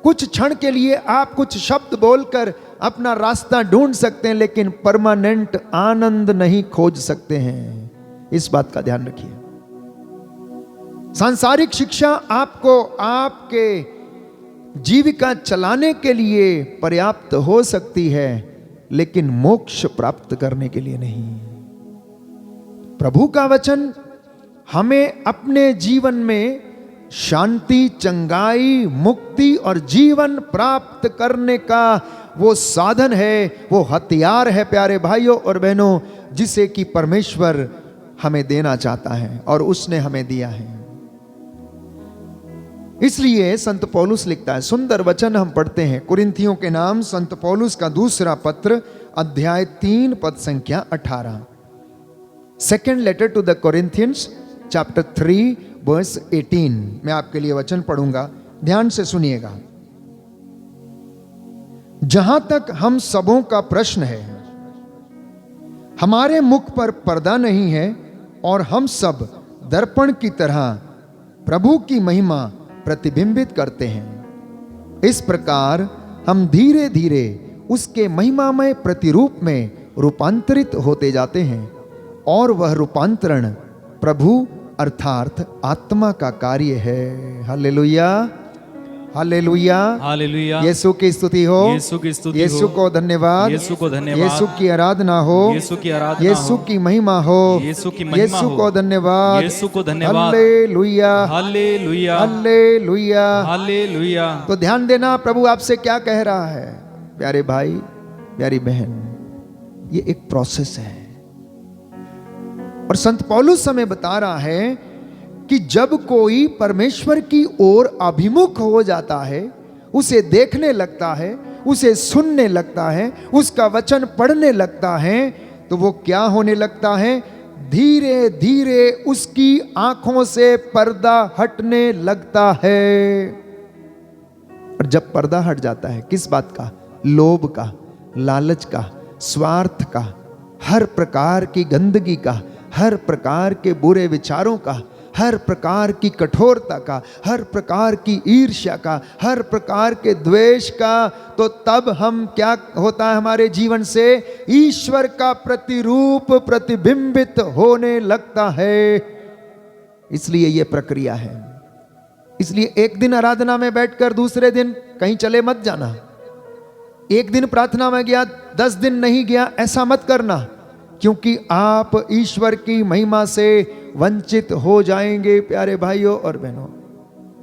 कुछ क्षण के लिए आप कुछ शब्द बोलकर अपना रास्ता ढूंढ सकते हैं, लेकिन परमानेंट आनंद नहीं खोज सकते हैं। इस बात का ध्यान रखिए। सांसारिक शिक्षा आपको आपके जीविका चलाने के लिए पर्याप्त हो सकती है, लेकिन मोक्ष प्राप्त करने के लिए नहीं। प्रभु का वचन हमें अपने जीवन में शांति, चंगाई, मुक्ति और जीवन प्राप्त करने का वो साधन है, वो हथियार है प्यारे भाइयों और बहनों, जिसे कि परमेश्वर हमें देना चाहता है और उसने हमें दिया है। इसलिए संत पौलुस लिखता है, सुंदर वचन हम पढ़ते हैं, कुरिन्थियों के नाम संत पौलुस का दूसरा पत्र, अध्याय 3 पद संख्या 18। Second letter to the Corinthians, chapter 3 verse 18। मैं आपके लिए वचन पढ़ूंगा, ध्यान से सुनिएगा। जहां तक हम सबों का प्रश्न है, हमारे मुख पर पर्दा नहीं है और हम सब दर्पण की तरह प्रभु की महिमा प्रतिबिंबित करते हैं। इस प्रकार हम धीरे धीरे उसके महिमामय प्रतिरूप में रूपांतरित होते जाते हैं, और वह रूपांतरण प्रभु अर्थात आत्मा का कार्य है। Hallelujah, hallelujah, hallelujah. यीशु की स्तुति हो, यीशु की स्तुति यीशु हो, को धन्यवाद, यीशु को धन्यवाद, यीशु की आराधना हो, यीशु की आराधना यीशु हो, की महिमा हो, यीशु की महिमा यीशु हो, को धन्यवाद, यीशु को धन्यवाद, हालेलुया, हालेलुया, हालेलुया, हालेलुया। तो ध्यान देना, प्रभु आपसे क्या कह रहा है प्यारे भाई, प्यारी बहन। ये एक प्रोसेस है, और संत पौलुस हमें बता रहा है कि जब कोई परमेश्वर की ओर अभिमुख हो जाता है, उसे देखने लगता है, उसे सुनने लगता है, उसका वचन पढ़ने लगता है, तो वो क्या होने लगता है? धीरे धीरे उसकी आंखों से पर्दा हटने लगता है। और जब पर्दा हट जाता है, किस बात का? लोभ का, लालच का, स्वार्थ का, हर प्रकार की गंदगी का, हर प्रकार के बुरे विचारों का, हर प्रकार की कठोरता का, हर प्रकार की ईर्ष्या का, हर प्रकार के द्वेष का, तो तब हम क्या होता है हमारे जीवन से? ईश्वर का प्रतिरूप प्रतिबिंबित होने लगता है। इसलिए यह प्रक्रिया है। इसलिए एक दिन आराधना में बैठकर दूसरे दिन कहीं चले मत जाना। एक दिन प्रार्थना में गया, 10 दिन नहीं गया, ऐसा मत करना, क्योंकि आप ईश्वर की महिमा से वंचित हो जाएंगे प्यारे भाइयों और बहनों।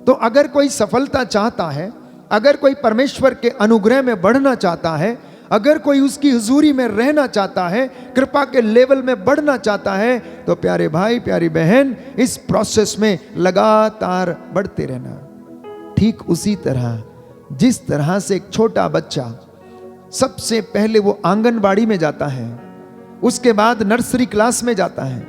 तो अगर कोई सफलता चाहता है, अगर कोई परमेश्वर के अनुग्रह में बढ़ना चाहता है, अगर कोई उसकी हुजूरी में रहना चाहता है, कृपा के लेवल में बढ़ना चाहता है, तो प्यारे भाई प्यारी बहन, इस प्रोसेस में लगातार बढ़ते रहना। ठीक उसी तरह जिस तरह से एक छोटा बच्चा सबसे पहले वो आंगनबाड़ी में जाता है, उसके बाद नर्सरी क्लास में जाता है,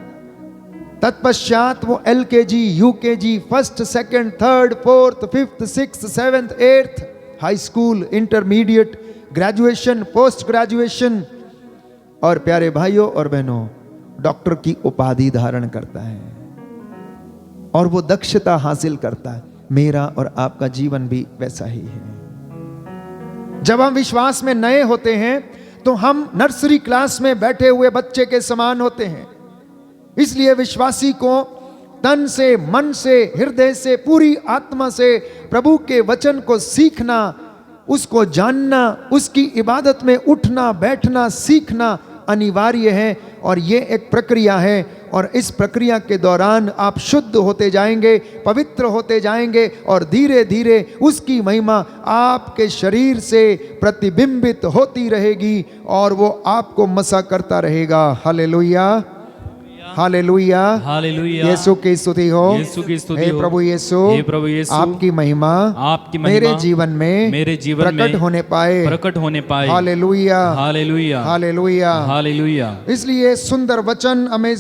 तत्पश्चात वो LKG, UKG, first, second, third, fourth, fifth, sixth, seventh, eighth, high school, intermediate, graduation, post graduation, और प्यारे भाइयों और बहनों, डॉक्टर की उपाधि धारण करता है और वो दक्षता हासिल करता है। मेरा और आपका जीवन भी वैसा ही है। जब हम विश्वास में नए होते हैं तो हम नर्सरी क्लास में बैठे हुए बच्चे के समान होते हैं। इसलिए विश्वासी को तन से, मन से, हृदय से, पूरी आत्मा से प्रभु के वचन को सीखना, उसको जानना, उसकी इबादत में उठना बैठना सीखना अनिवार्य है। और ये एक प्रक्रिया है, और इस प्रक्रिया के दौरान आप शुद्ध होते जाएंगे, पवित्र होते जाएंगे, और धीरे धीरे उसकी महिमा आपके शरीर से प्रतिबिंबित होती रहेगी और वो आपको मसा करता रहेगा। Hallelujah, hallelujah, hallelujah. यीशु की स्तुति हो, यीशु की स्तुति हे हो। प्रभु यीशु, हे प्रभु यीशु, आपकी महिमा आपकी महिमा मेरे जीवन में मेरे जीवन प्रकट में होने पाए, प्रकट होने पाए। Hallelujah, hallelujah, hallelujah, hallelujah. इसलिए सुंदर वचन हमें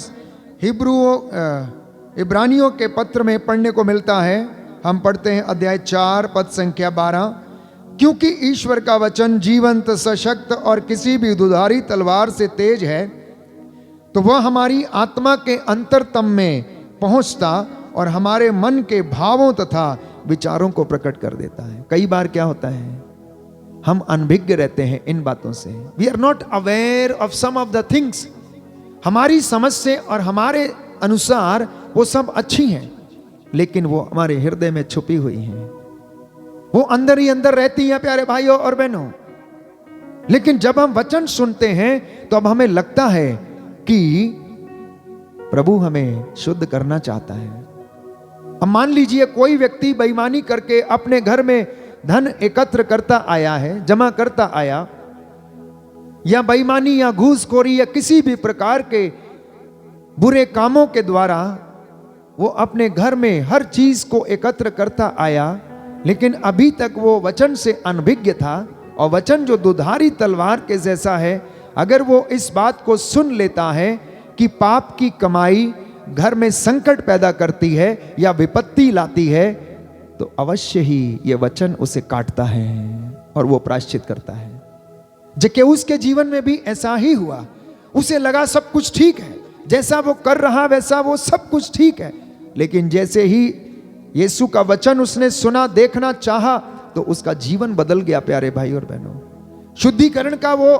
इब्रानियों के पत्र में पढ़ने को मिलता है। हम पढ़ते हैं अध्याय 4 पद संख्या 12, क्योंकि ईश्वर का वचन जीवंत, सशक्त और किसी भी दुधारी तलवार से तेज है, तो वह हमारी आत्मा के अंतरतम में पहुंचता और हमारे मन के भावों तथा विचारों को प्रकट कर देता है। कई बार क्या होता है, हम अनभिज्ञ रहते हैं इन बातों से। We are not aware of some of the things. हमारी समझ से और हमारे अनुसार वो सब अच्छी हैं, लेकिन वो हमारे हृदय में छुपी हुई हैं, वो अंदर ही अंदर रहती हैं प्यारे भाइयों और बहनों। लेकिन जब हम वचन सुनते हैं तो अब हमें लगता है कि प्रभु हमें शुद्ध करना चाहता है। अब मान लीजिए कोई व्यक्ति बेईमानी करके अपने घर में धन एकत्र करता आया है, जमा करता आया, या बेईमानी या घूसखोरी या किसी भी प्रकार के बुरे कामों के द्वारा वो अपने घर में हर चीज को एकत्र करता आया, लेकिन अभी तक वो वचन से अनभिज्ञ था। और वचन जो दुधारी तलवार के जैसा है, अगर वो इस बात को सुन लेता है कि पाप की कमाई घर में संकट पैदा करती है या विपत्ति लाती है, तो अवश्य ही ये वचन उसे काटता है और वो प्रायश्चित करता है। जक्केऊस के जीवन में भी ऐसा ही हुआ। उसे लगा सब कुछ ठीक है, जैसा वो कर रहा वैसा वो सब कुछ ठीक है, लेकिन जैसे ही यीशु का वचन उसने सुना, देखना चाहा, तो उसका जीवन बदल गया प्यारे भाई और बहनों। शुद्धिकरण का वो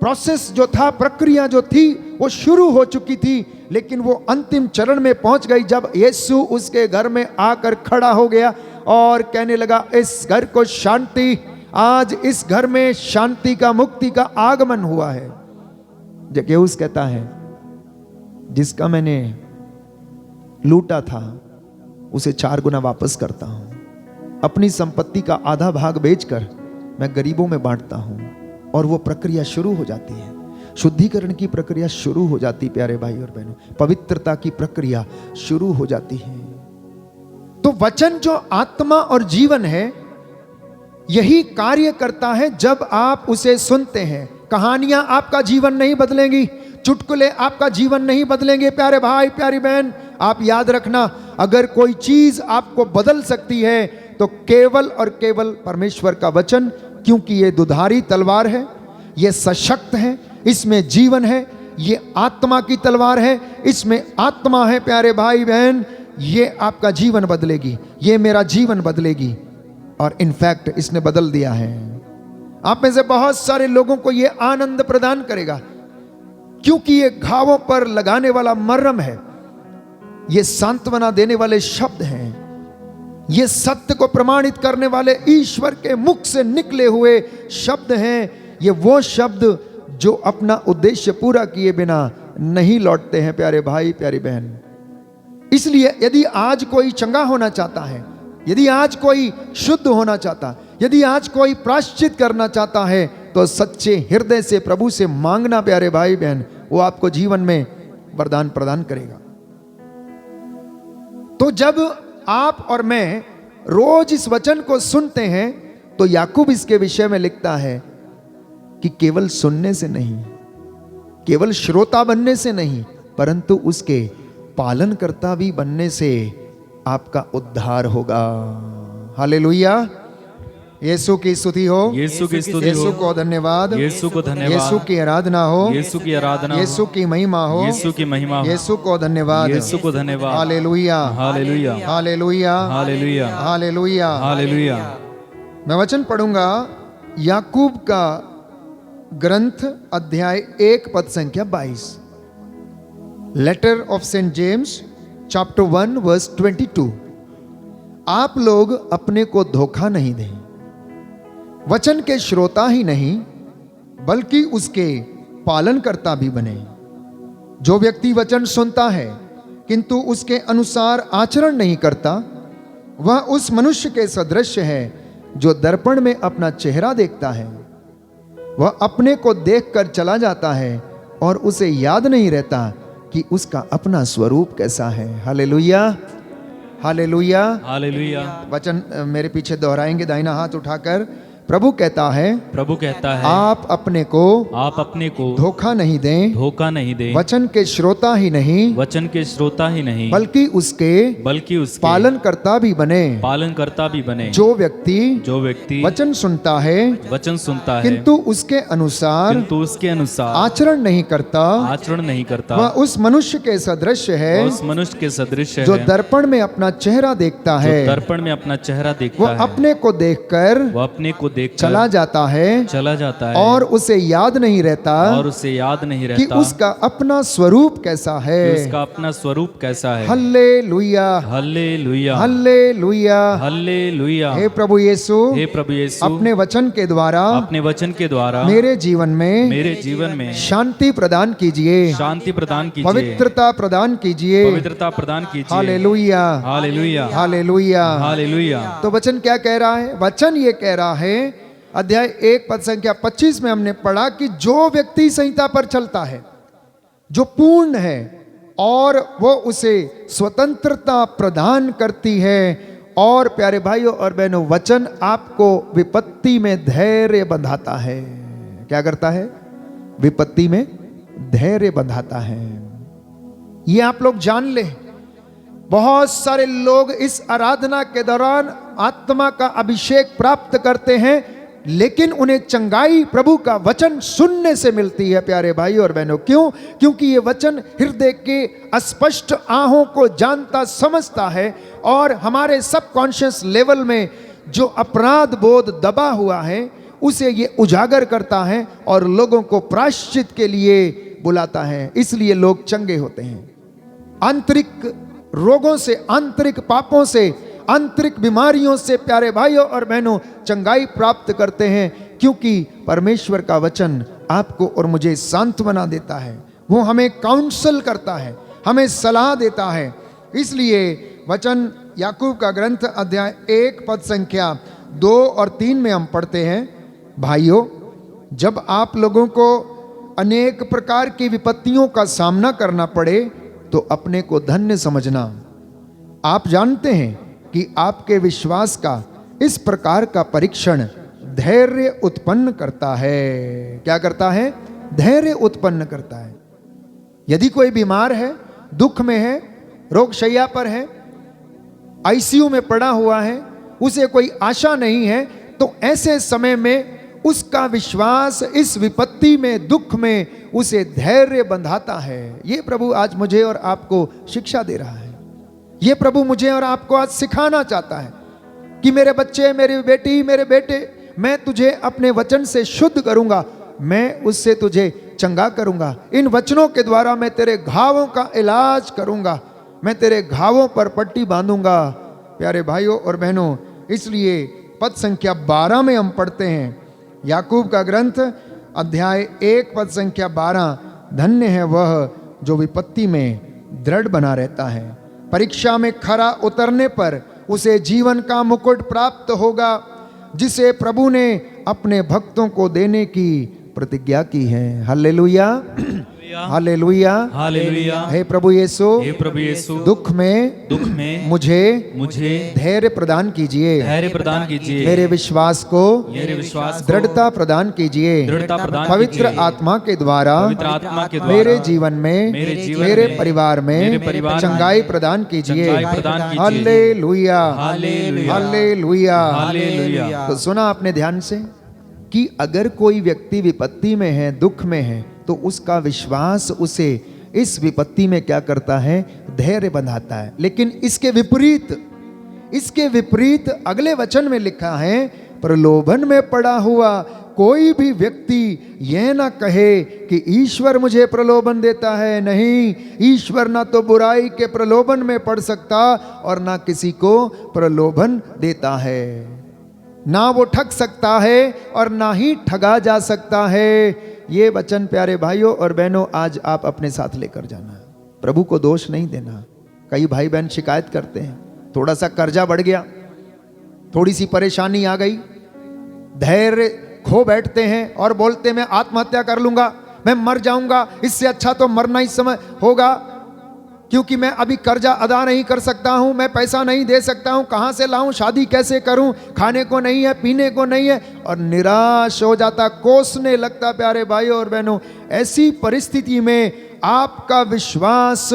प्रोसेस जो था, प्रक्रिया जो थी, वो शुरू हो चुकी थी, लेकिन वो अंतिम चरण में पहुंच गई जब यीशु उसके घर में आकर खड़ा हो गया और कहने लगा, इस घर को शांति, आज इस घर में शांति का, मुक्ति का आगमन हुआ है। जक्केऊस कहता है, जिसका मैंने लूटा था उसे 4 गुना वापस करता हूं, अपनी संपत्ति का आधा भाग बेचकर मैं गरीबों में बांटता हूं। और वो प्रक्रिया शुरू हो जाती है, शुद्धिकरण की प्रक्रिया शुरू हो जाती, प्यारे भाई और बहनों, पवित्रता की प्रक्रिया शुरू हो जाती है। तो वचन जो आत्मा और जीवन है, यही कार्य करता है जब आप उसे सुनते हैं। कहानियां आपका जीवन नहीं बदलेंगी, चुटकुले आपका जीवन नहीं बदलेंगे प्यारे भाई प्यारी बहन। आप याद रखना, अगर कोई चीज आपको बदल सकती है तो केवल और केवल परमेश्वर का वचन, क्योंकि ये दुधारी तलवार है, ये सशक्त है, इसमें जीवन है, ये आत्मा की तलवार है, इसमें आत्मा है प्यारे भाई बहन। ये आपका जीवन बदलेगी, ये मेरा जीवन बदलेगी, और इनफैक्ट इसने बदल दिया है। आप में से बहुत सारे लोगों को ये आनंद प्रदान करेगा, क्योंकि ये घावों पर लगाने वाला मरहम है, ये सांत्वना देने वाले शब्द हैं, ये सत्य को प्रमाणित करने वाले ईश्वर के मुख से निकले हुए शब्द हैं। ये वो शब्द जो अपना उद्देश्य पूरा किए बिना नहीं लौटते हैं प्यारे भाई प्यारी बहन। इसलिए यदि आज कोई चंगा होना चाहता है, यदि आज कोई शुद्ध होना चाहता, यदि आज कोई प्रायश्चित करना चाहता है, तो सच्चे हृदय से प्रभु से मांगना प्यारे भाई बहन, वो आपको जीवन में वरदान प्रदान करेगा। तो जब आप और मैं रोज इस वचन को सुनते हैं, तो याकूब इसके विषय में लिखता है कि केवल सुनने से नहीं, केवल श्रोता बनने से नहीं, परंतु उसके पालनकर्ता भी बनने से आपका उद्धार होगा। हालेलुया, यीशु की स्तुति हो, यीशु की स्तुति हो, यीशु को धन्यवाद, यीशु को धन्यवाद, यीशु की आराधना हो, यीशु की आराधना हो, यीशु की महिमा हो, यीशु की महिमा हो, यीशु को धन्यवाद, यीशु को धन्यवाद। Hallelujah, hallelujah, hallelujah, hallelujah, hallelujah. Hallelujah. मैं वचन पढ़ूंगा याकूब का ग्रंथ अध्याय 1 पद संख्या 22। Letter of Saint James chapter 1 verse 22, आप लोग अपने को धोखा नहीं दें, वचन के श्रोता ही नहीं बल्कि उसके पालनकर्ता भी बने। जो व्यक्ति वचन सुनता है किंतु उसके अनुसार आचरण नहीं करता, वह उस मनुष्य के सदृश है जो दर्पण में अपना चेहरा देखता है। वह अपने को देखकर चला जाता है और उसे याद नहीं रहता कि उसका अपना स्वरूप कैसा है। Hallelujah, hallelujah, hallelujah. वचन मेरे पीछे दोहराएंगे दाहिना हाथ उठाकर। प्रभु कहता है, प्रभु कहता है, आप अपने को धोखा नहीं दें, धोखा नहीं दें, वचन के श्रोता ही नहीं वचन के श्रोता ही नहीं बल्कि उसके पालनकर्ता भी बने। भी बने। जो व्यक्ति वचन सुनता है किंतु उसके अनुसार आचरण नहीं करता, वह उस मनुष्य के सदृश है जो दर्पण में अपना चेहरा देखता है। वह अपने को देखकर चला जाता है और उसे याद नहीं रहता कि उसका अपना स्वरूप कैसा है। Hallelujah, hallelujah, hallelujah, hallelujah. हे प्रभु यीशु, अपने वचन के द्वारा मेरे जीवन में शांति प्रदान कीजिए, पवित्रता प्रदान कीजिए। Hallelujah, hallelujah, hallelujah, hallelujah. तो वचन क्या कह रहा है? वचन ये कह रहा है, अध्याय 1 पद संख्या 25 में हमने पढ़ा कि जो व्यक्ति संहिता पर चलता है, जो पूर्ण है और वो उसे स्वतंत्रता प्रदान करती है। और प्यारे भाइयों और बहनों, वचन आपको विपत्ति में धैर्य बंधाता है। क्या करता है? विपत्ति में धैर्य बंधाता है। ये आप लोग जान ले, बहुत सारे लोग इस आराधना के दौरान आत्मा का अभिषेक प्राप्त करते हैं, लेकिन उन्हें चंगाई प्रभु का वचन सुनने से मिलती है। प्यारे भाई और बहनों, क्यों? क्योंकि ये वचन हृदय के अस्पष्ट आहों को जानता समझता है और हमारे सबकॉन्शियस लेवल में जो अपराध बोध दबा हुआ है उसे ये उजागर करता है और लोगों को प्रायश्चित के लिए बुलाता है। इसलिए लोग चंगे होते हैं। आंतरिक रोगों से, आंतरिक पापों से, आंतरिक बीमारियों से प्यारे भाइयों और बहनों चंगाई प्राप्त करते हैं, क्योंकि परमेश्वर का वचन आपको और मुझे सांत्वना देता है। वो हमें काउंसल करता है, हमें सलाह देता है। इसलिए वचन याकूब का ग्रंथ अध्याय 1 पद संख्या 2 और 3 में हम पढ़ते हैं, भाइयों, जब आप लोगों को अनेक प्रकार की विपत्तियों का सामना करना पड़े तो अपने को धन्य समझना। आप जानते हैं कि आपके विश्वास का इस प्रकार का परीक्षण धैर्य उत्पन्न करता है। क्या करता है? धैर्य उत्पन्न करता है। यदि कोई बीमार है, दुख में है, रोगशैया पर है, आईसीयू में पड़ा हुआ है, उसे कोई आशा नहीं है, तो ऐसे समय में उसका विश्वास इस विपत्ति में, दुख में उसे धैर्य बंधाता है। ये प्रभु आज मुझे और आपको शिक्षा दे रहा है। ये प्रभु मुझे और आपको आज सिखाना चाहता है कि मेरे बच्चे, मेरी बेटी, मेरे बेटे, मैं तुझे अपने वचन से शुद्ध करूंगा, मैं उससे तुझे चंगा करूंगा। इन वचनों के द्वारा मैं तेरे घावों का इलाज करूंगा, मैं तेरे घावों पर पट्टी बांधूंगा। प्यारे भाइयों और बहनों, इसलिए पद संख्या 12 में हम पढ़ते हैं, याकूब का ग्रंथ अध्याय 1 पद संख्या 12, धन्य है वह जो विपत्ति में दृढ़ बना रहता है, परीक्षा में खरा उतरने पर उसे जीवन का मुकुट प्राप्त होगा, जिसे प्रभु ने अपने भक्तों को देने की प्रतिज्ञा की है। Hallelujah, hallelujah, hallelujah. हे प्रभु यीशु, हे प्रभु यीशु, दुख में मुझे धैर्य प्रदान कीजिए, मेरे विश्वास को दृढ़ता प्रदान कीजिए, पवित्र आत्मा के द्वारा मेरे जीवन में, मेरे परिवार में चंगाई प्रदान कीजिए। Hallelujah, hallelujah. तो सुना आपने ध्यान से कि अगर कोई व्यक्ति विपत्ति में है, दुख में है, तो उसका विश्वास उसे इस विपत्ति में क्या करता है? धैर्य बंधाता है। लेकिन इसके विपरीत अगले वचन में लिखा है, प्रलोभन में पड़ा हुआ कोई भी व्यक्ति यह ना कहे कि ईश्वर मुझे प्रलोभन देता है। नहीं, ईश्वर ना तो बुराई के प्रलोभन में पड़ सकता और ना किसी को प्रलोभन देता है। ना वो ठग सकता है और ना ही ठगा जा सकता है। ये वचन प्यारे भाइयों और बहनों आज आप अपने साथ लेकर जाना। प्रभु को दोष नहीं देना। कई भाई बहन शिकायत करते हैं, थोड़ा सा कर्जा बढ़ गया, थोड़ी सी परेशानी आ गई, धैर्य खो बैठते हैं और बोलते मैं आत्महत्या कर लूंगा, मैं मर जाऊंगा, इससे अच्छा तो मरना ही समय होगा, क्योंकि मैं अभी कर्जा अदा नहीं कर सकता हूं, मैं पैसा नहीं दे सकता हूं, कहां से लाऊं, शादी कैसे करूं, खाने को नहीं है, पीने को नहीं है, और निराश हो जाता, कोसने लगता। प्यारे भाइयों और बहनों, ऐसी परिस्थिति में आपका विश्वास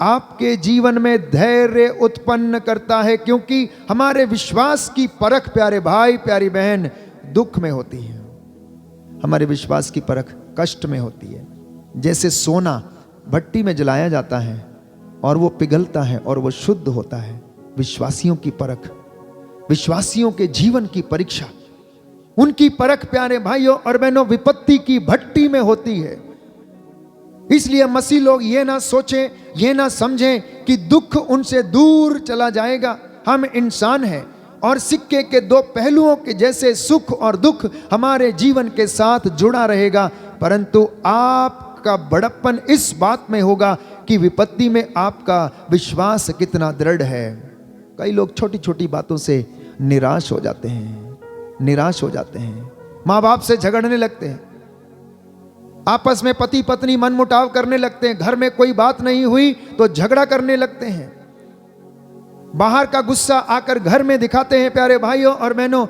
आपके जीवन में धैर्य उत्पन्न करता है, क्योंकि हमारे विश्वास की परख प्यारे भाई प्यारी बहन दुख में होती है। हमारे विश्वास की परख कष्ट में होती है। जैसे सोना भट्टी में जलाया जाता है और वो पिघलता है और वो शुद्ध होता है, विश्वासियों की परख, विश्वासियों के जीवन की परीक्षा, उनकी परख प्यारे भाइयों और बहनों विपत्ति की भट्टी में होती है। इसलिए मसीह लोग ये ना सोचें, ये ना समझें कि दुख उनसे दूर चला जाएगा। हम इंसान हैं और सिक्के के दो पहलुओं के जैसे सुख और दुख हमारे जीवन के साथ जुड़ा रहेगा, परंतु आपका बड़प्पन इस बात में होगा कि विपत्ति में आपका विश्वास कितना दृढ़ है। कई लोग छोटी छोटी बातों से निराश हो जाते हैं, निराश हो जाते हैं, माँ बाप से झगड़ने लगते हैं, आपस में पति पत्नी मनमुटाव करने लगते हैं, घर में कोई बात नहीं हुई तो झगड़ा करने लगते हैं, बाहर का गुस्सा आकर घर में दिखाते हैं। प्यारे भाइयों और बहनों,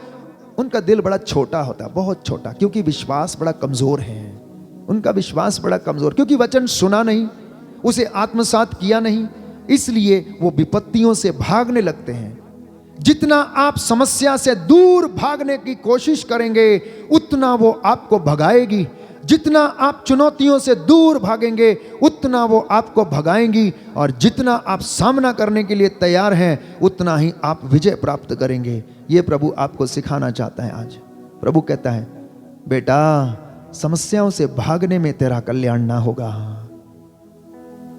उनका दिल बड़ा छोटा होता, बहुत छोटा, क्योंकि विश्वास बड़ा कमजोर है। उनका विश्वास बड़ा कमजोर, क्योंकि वचन सुना नहीं, उसे आत्मसात किया नहीं, इसलिए वो विपत्तियों से भागने लगते हैं। जितना आप समस्या से दूर भागने की कोशिश करेंगे उतना वो आपको भगाएगी, जितना आप चुनौतियों से दूर भागेंगे उतना वो आपको भगाएंगी, और जितना आप सामना करने के लिए तैयार हैं उतना ही आप विजय प्राप्त करेंगे। ये प्रभु आपको सिखाना चाहता है आज। प्रभु कहता है, बेटा समस्याओं से भागने में तेरा कल्याण ना होगा,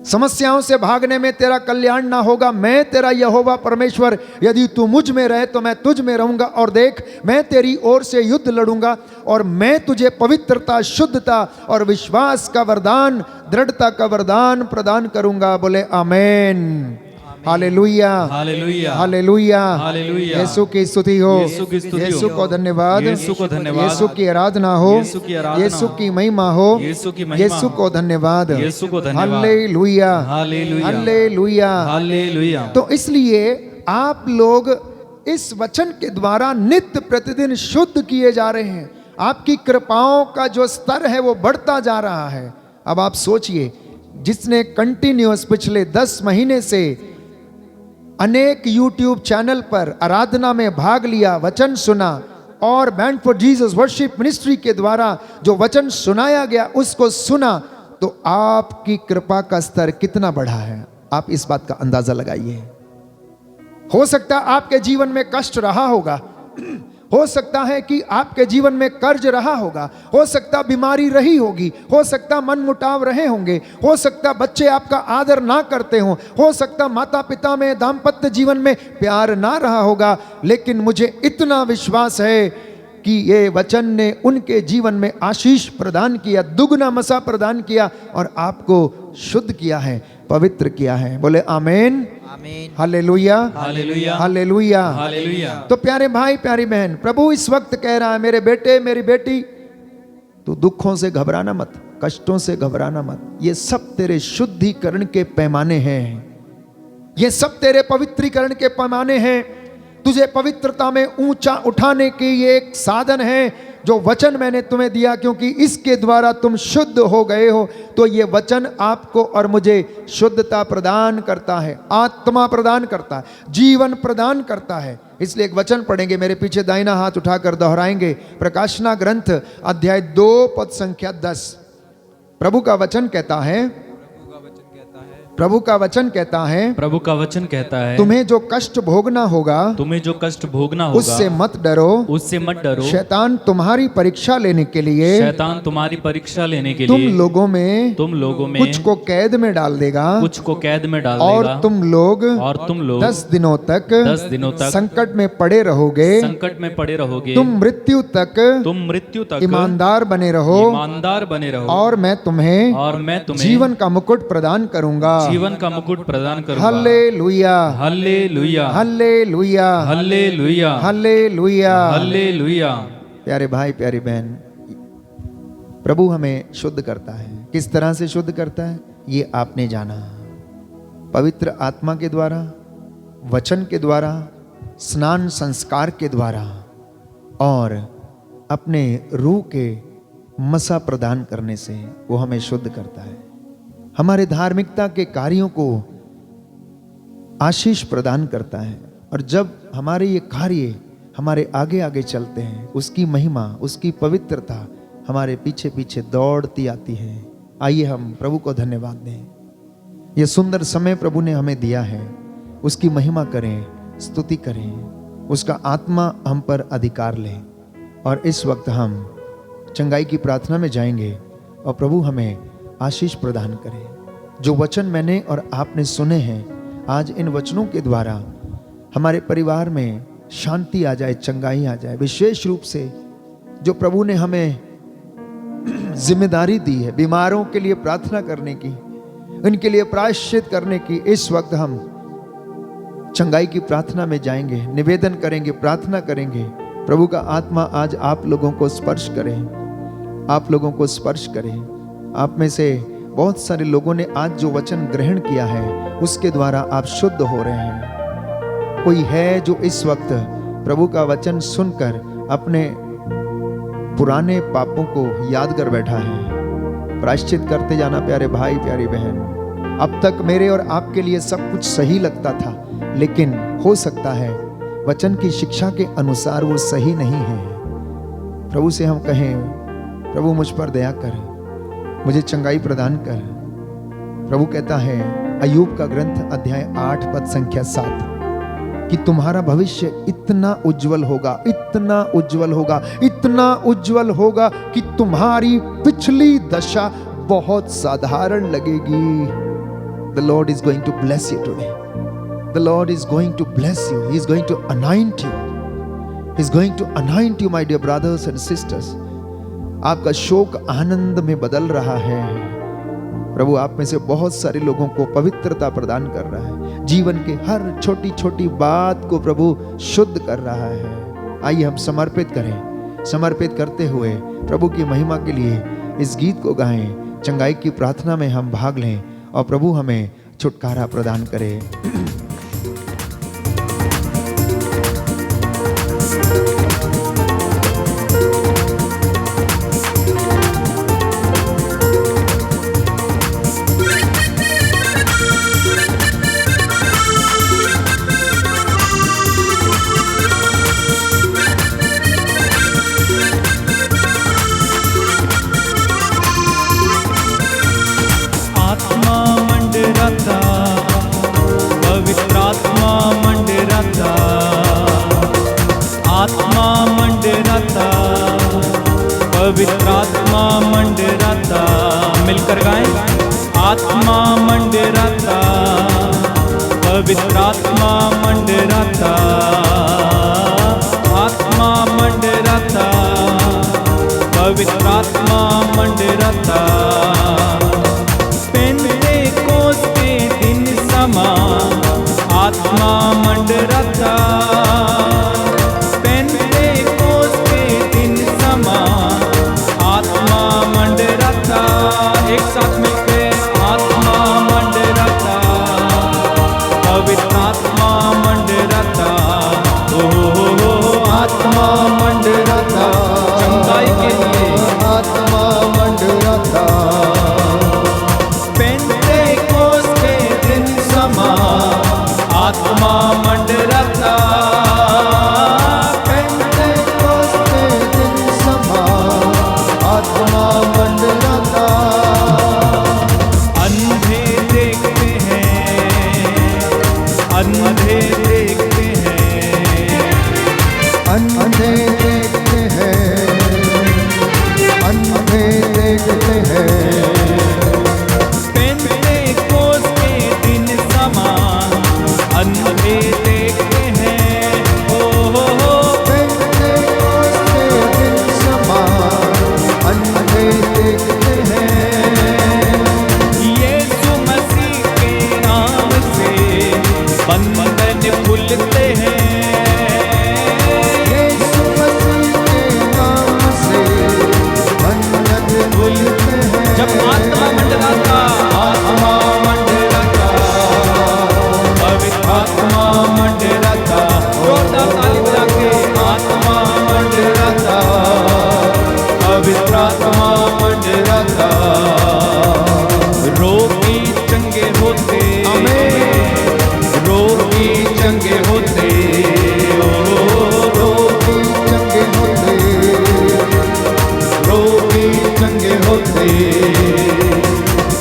समस्याओं से भागने में तेरा कल्याण ना होगा। मैं तेरा यहोवा परमेश्वर, यदि तू मुझ में रहे तो मैं तुझ में रहूंगा, और देख मैं तेरी ओर से युद्ध लड़ूंगा, और मैं तुझे पवित्रता, शुद्धता और विश्वास का वरदान, दृढ़ता का वरदान प्रदान करूंगा। बोले आमेन, हालेलुया, हालेलुया, हालेलुया, हालेलुया। यीशु की स्तुति हो, यीशु की स्तुति यीशु हो, को धन्यवाद, यीशु को धन्यवाद, यीशु की आराधना हो, यीशु की आराधना यीशु हो, की महिमा हो, यीशु की महिमा यीशु हो, को धन्यवाद, यीशु को धन्यवाद, हालेलुया, हालेलुया, हालेलुया, हालेलुया। तो इसलिए आप लोग इस वचन के द्वारा नित्य प्रतिदिन शुद्ध किए जा रहे हैं। आपकी कृपाओं का जो स्तर है वो बढ़ता जा रहा है। अब आप सोचिए, जिसने कंटिन्यूअस पिछले 10 महीने से अनेक YouTube चैनल पर आराधना में भाग लिया, वचन सुना, और band for Jesus worship ministry के द्वारा जो वचन सुनाया गया उसको सुना, तो आपकी कृपा का स्तर कितना बढ़ा है आप इस बात का अंदाजा लगाइए। हो सकता है आपके जीवन में कष्ट रहा होगा, हो सकता है कि आपके जीवन में कर्ज रहा होगा, हो सकता बीमारी रही होगी, हो सकता मनमुटाव रहे होंगे, हो सकता बच्चे आपका आदर ना करते हो सकता माता पिता में, दाम्पत्य जीवन में प्यार ना रहा होगा, लेकिन मुझे इतना विश्वास है कि ये वचन ने उनके जीवन में आशीष प्रदान किया, दुगना मसा प्रदान किया, और आपको शुद्ध किया है, पवित्र किया है। बोले आमेन, आमीन, हालेलुया, हालेलुया, हालेलुया, हालेलुया। तो प्यारे भाई प्यारी बहन, प्रभु इस वक्त कह रहा है, मेरे बेटे मेरी बेटी, तू दुखों से घबराना मत, कष्टों से घबराना मत, ये सब तेरे शुद्धिकरण के पैमाने हैं, ये सब तेरे पवित्रीकरण के पैमाने हैं, तुझे पवित्रता में ऊंचा उठाने के ये एक साधन है जो वचन मैंने तुम्हें दिया, क्योंकि इसके द्वारा तुम शुद्ध हो गए हो। तो ये वचन आपको और मुझे शुद्धता प्रदान करता है, आत्मा प्रदान करता है, जीवन प्रदान करता है। इसलिए एक वचन पढ़ेंगे, मेरे पीछे दाहिना हाथ उठाकर दोहराएंगे, प्रकाशना ग्रंथ अध्याय 2 पद संख्या 10। प्रभु का वचन कहता है, प्रभु का वचन कहता है, प्रभु का वचन कहता है, तुम्हें जो कष्ट भोगना होगा तुम्हें जो कष्ट भोगना होगा उससे मत डरो, उससे मत डरो। शैतान तुम्हारी परीक्षा लेने के लिए शैतान तुम्हारी परीक्षा लेने के तुम लिए लोगों में कुछ को कैद में डाल देगा, कुछ को कैद में डाल और देगा, तुम लोग 10 दिनों तक संकट में पड़े रहोगे, संकट में पड़े रहोगे, तुम मृत्यु तक ईमानदार बने रहो, और मैं तुम्हें जीवन का मुकुट प्रदान करूंगा, जीवन का मुकुट प्रदान करूंगा। Hallelujah, hallelujah, hallelujah, hallelujah, hallelujah, hallelujah. प्यारे भाई प्यारी बहन, प्रभु हमें शुद्ध करता है। किस तरह से शुद्ध करता है ये आपने जाना, पवित्र आत्मा के द्वारा, वचन के द्वारा, स्नान संस्कार के द्वारा, और अपने रूह के मसा प्रदान करने से वो हमें शुद्ध करता है। हमारे धार्मिकता के कार्यों को आशीष प्रदान करता है, और जब हमारे ये कार्य हमारे आगे आगे चलते हैं, उसकी महिमा, उसकी पवित्रता हमारे पीछे पीछे दौड़ती आती है। आइए हम प्रभु को धन्यवाद दें। यह सुंदर समय प्रभु ने हमें दिया है, उसकी महिमा करें, स्तुति करें, उसका आत्मा हम पर अधिकार ले। और इस वक्त हम चंगाई की प्रार्थना में जाएंगे और प्रभु हमें आशीष प्रदान करें। जो वचन मैंने और आपने सुने हैं, आज इन वचनों के द्वारा हमारे परिवार में शांति आ जाए, चंगाई आ जाए। विशेष रूप से जो प्रभु ने हमें जिम्मेदारी दी है बीमारों के लिए प्रार्थना करने की, उनके लिए प्रायश्चित करने की, इस वक्त हम चंगाई की प्रार्थना में जाएंगे, निवेदन करेंगे, प्रार्थना करेंगे। प्रभु का आत्मा आज आप लोगों को स्पर्श करे, आप लोगों को स्पर्श करे। आप में से बहुत सारे लोगों ने आज जो वचन ग्रहण किया है, उसके द्वारा आप शुद्ध हो रहे हैं। कोई है जो इस वक्त प्रभु का वचन सुनकर अपने पुराने पापों को याद कर बैठा है। प्रायश्चित करते जाना प्यारे भाई प्यारी बहन। अब तक मेरे और आपके लिए सब कुछ सही लगता था, लेकिन हो सकता है वचन की शिक्षा के अनुसार वो सही नहीं है। प्रभु से हम कहें, प्रभु मुझ पर दया कर, मुझे चंगाई प्रदान कर। प्रभु कहता है अय्यूब का ग्रंथ अध्याय 8 पद संख्या 7 कि तुम्हारा भविष्य इतना उज्जवल होगा, इतना उज्जवल होगा, इतना उज्जवल होगा कि तुम्हारी पिछली दशा बहुत साधारण लगेगी। The Lord is going to bless you today. The Lord is going to bless you. He is going to anoint you. He is going to anoint you, my dear brothers and sisters. आपका शोक आनंद में बदल रहा है। प्रभु आप में से बहुत सारे लोगों को पवित्रता प्रदान कर रहा है। जीवन के हर छोटी छोटी बात को प्रभु शुद्ध कर रहा है। आइए हम समर्पित करें। समर्पित करते हुए प्रभु की महिमा के लिए इस गीत को गाएं। चंगाई की प्रार्थना में हम भाग लें और प्रभु हमें छुटकारा प्रदान करे। पवित्र आत्मा मंडराता, मिलकर गाएं। आत्मा मंडराता, पवित्र आत्मा मंडराता, आत्मा मंडराता, पवित्र आत्मा मंडराता। पेंतेकोस्त के दिन समा आत्मा मंडराता, पेंतेकोस्त के दिन समा आत्मा मंडराता। एक साथ मिलकर आत्मा मंडराता, पवित्र आत्मा मंडराता, ओ आत्मा मंडराता, चंगाई के लिए आत्मा मंडराता, पेंतेकोस्त के दिन समा आत्मा मंडराता, पेंतेकोस्त के दिन समा आत्मा मंडराता। देखते हैं। पेंतेकोस्त के दिन समान अंधे देखते हैं। हो पेंतेकोस्त के दिन समान अंधे देखते हैं। यीशु मसीह के नाम से बंधन खुलते हैं। यीशु मसीह के नाम से बंधन खुलते हैं। जब आत्मा मंडराता, आत्मा मंडराता, पवित्र आत्मा मंडराता, जोरदार ताली बजा के आत्मा मंडराता, पवित्र आत्मा मंडराता, रोगी चंगे होते, रोगी चंगे होते, रोगी चंगे होते, रोगी चंगे होते।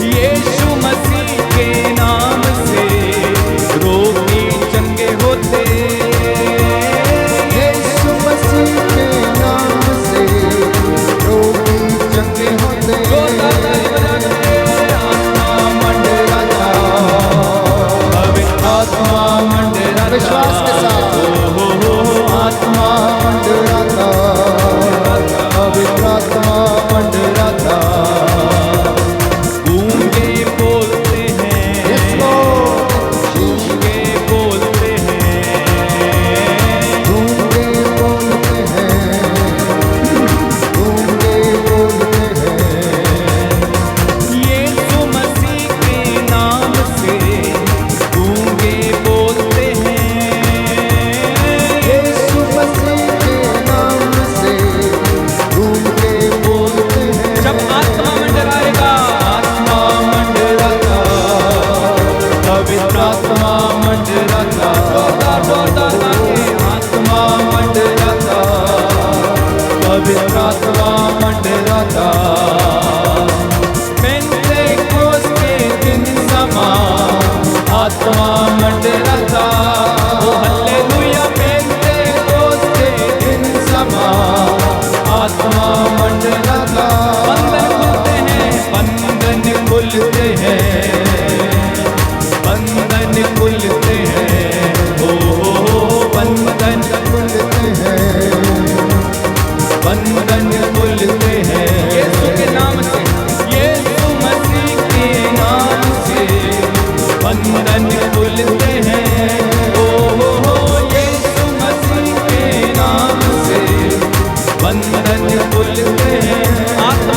यीशु मसीह के नाम से रोगी चंगे होते। यीशु मसीह के नाम से रोगी चंगे होते। जोरदार ताली बजा के आत्मा मंडराता, पवित्र आत्मा मंडराता, विश्वास के साथ आत्मा मंडराता, पवित्र आत्मा मंडराता, गूंगे बोलते हैं, Yes, Lord. गूंगे बोलते हैं, गूंगे बोलते हैं, गूंगे बोलते हैं। यीशु मसीह के नाम से गूंगे बोलते हैं। यीशु मसीह के नाम से गूंगे बोलते हैं। जब आत्मा मंडराएगा, आत्मा मंडराता, पवित्र आत्मा मंडराता, जोरदार जोरदार ताके आत्मा मंडराता, पवित्र आत्मा मंडराता। पेंतेकोस्त के दिन समान आत्मा मंडराता, ओ हालेलुया। पेंतेकोस्त के दिन समान आत्मा मंडराता, बंधन खुलते हैं, बंधन खुलते हैं, बंधन खुलते हैं, बंधन खुलते हैं, बंधन खुलते हैं। यीशु के नाम से, यीशु मसीह के नाम से बंधन खुलते हैं। यीशु मसीह के नाम से बंधन खुलते हैं। आत्मा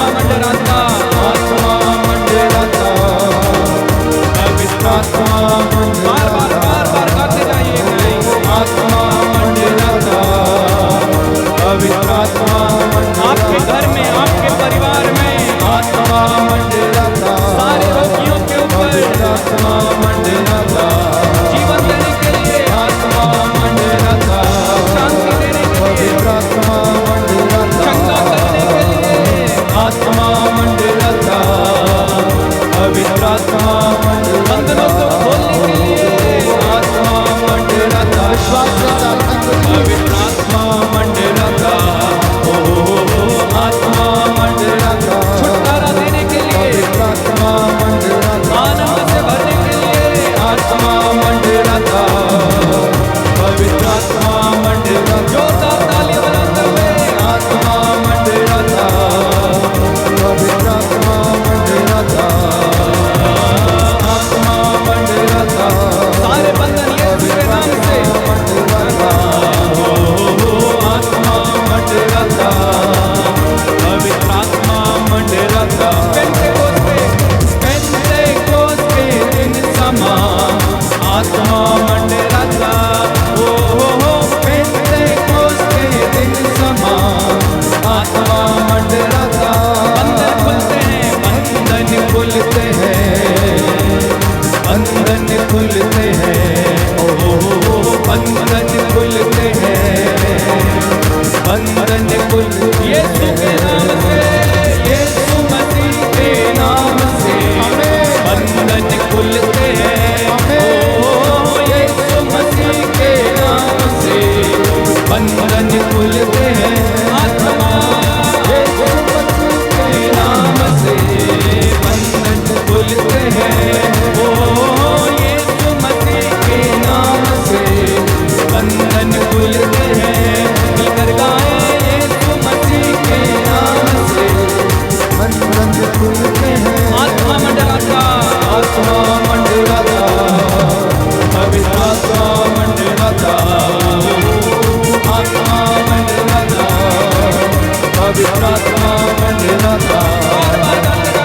मंडराता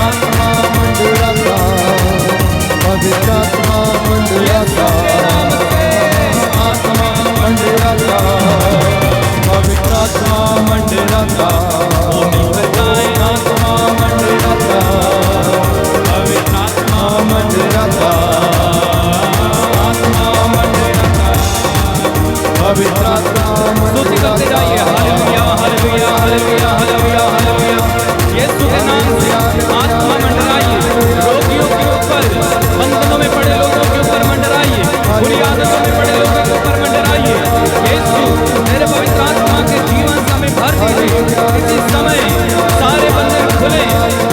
आत्मा मंडराता पवित्र आत्मा मंडराता आत्मा मंडराता पवित्र आत्मा मंडराता ओ मिलकर गाए आत्मा मंडराता पवित्र आत्मा मंडराता आत्मा मंडराता पवित्र आत्मा स्तुति करते जाइए hallelujah hallelujah hallelujah hallelujah hallelujah यीशु के नाम से आत्मा मंडराइए रोगियों के ऊपर बंधनों में पड़े लोगों के ऊपर मंडराइए बुरी आदतों में पड़े लोगों के ऊपर मंडराइए यीशु तेरे पवित्र आत्मा के जीवन समय भर दीजिए इसी समय सारे बंधन खुले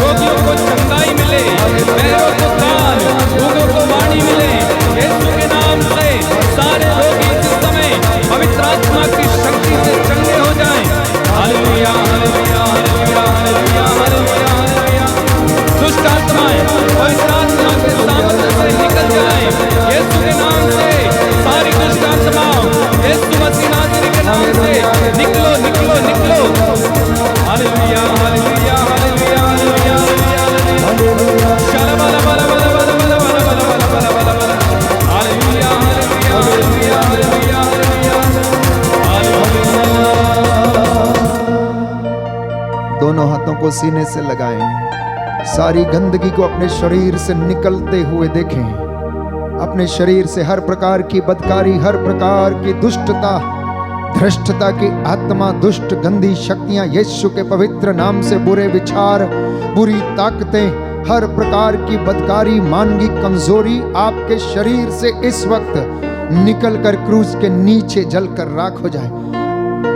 रोगियों को चंगाई मिले पैरों को कान गूंगों को वाणी मिले यीशु के नाम से सारे रोगी इस समय पवित्र आत्मा की शक्ति से चंगे हो जाएं hallelujah hallelujah hallelujah hallelujah hallelujah hallelujah दुष्ट आत्माएं पवित्र आत्मा के सामर्थ्य से निकल जाएं यीशु के नाम से सारी दुष्ट आत्माओं यीशु मसीह नाज़री के नाम से निकलो निकलो निकलो hallelujah hallelujah hallelujah hallelujah hallelujah शाला बाला बाला बाला बाला बाला बाला बाला बाला बाला बाला hallelujah hallelujah hallelujah hallelujah hallelujah दोनों हाथों को सीने से लगाएं सारी गंदगी को अपने शरीर से निकलते हुए देखें अपने शरीर से हर प्रकार की बदकारी हर प्रकार की दुष्टता भ्रष्टता की आत्मा दुष्ट गंदी शक्तियां यीशु के पवित्र नाम से बुरे विचार बुरी ताकतें हर प्रकार की बदकारी मानगी कमजोरी आपके शरीर से इस वक्त निकल कर क्रूज के नीचे जलकर राख हो जाए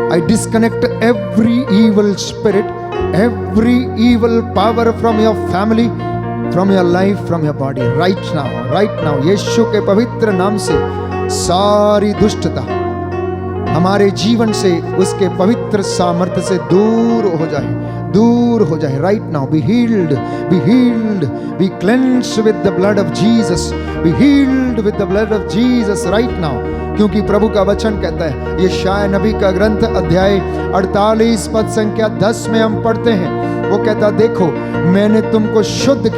I disconnect every evil spirit every evil power from your family from your life from your body right now यीशु के पवित्र नाम से सारी दुष्टता हमारे जीवन से उसके पवित्र सामर्थ्य से दूर हो जाए right now be healed be cleansed with the blood of Jesus be healed with the blood of Jesus right now क्योंकि प्रभु का वचन कहता है ये शाय नबी का ग्रंथ अध्याय 48 पद संख्या 10 में हम पढ़ते हैं वो कहता देखो मैंने तुमको शुद्ध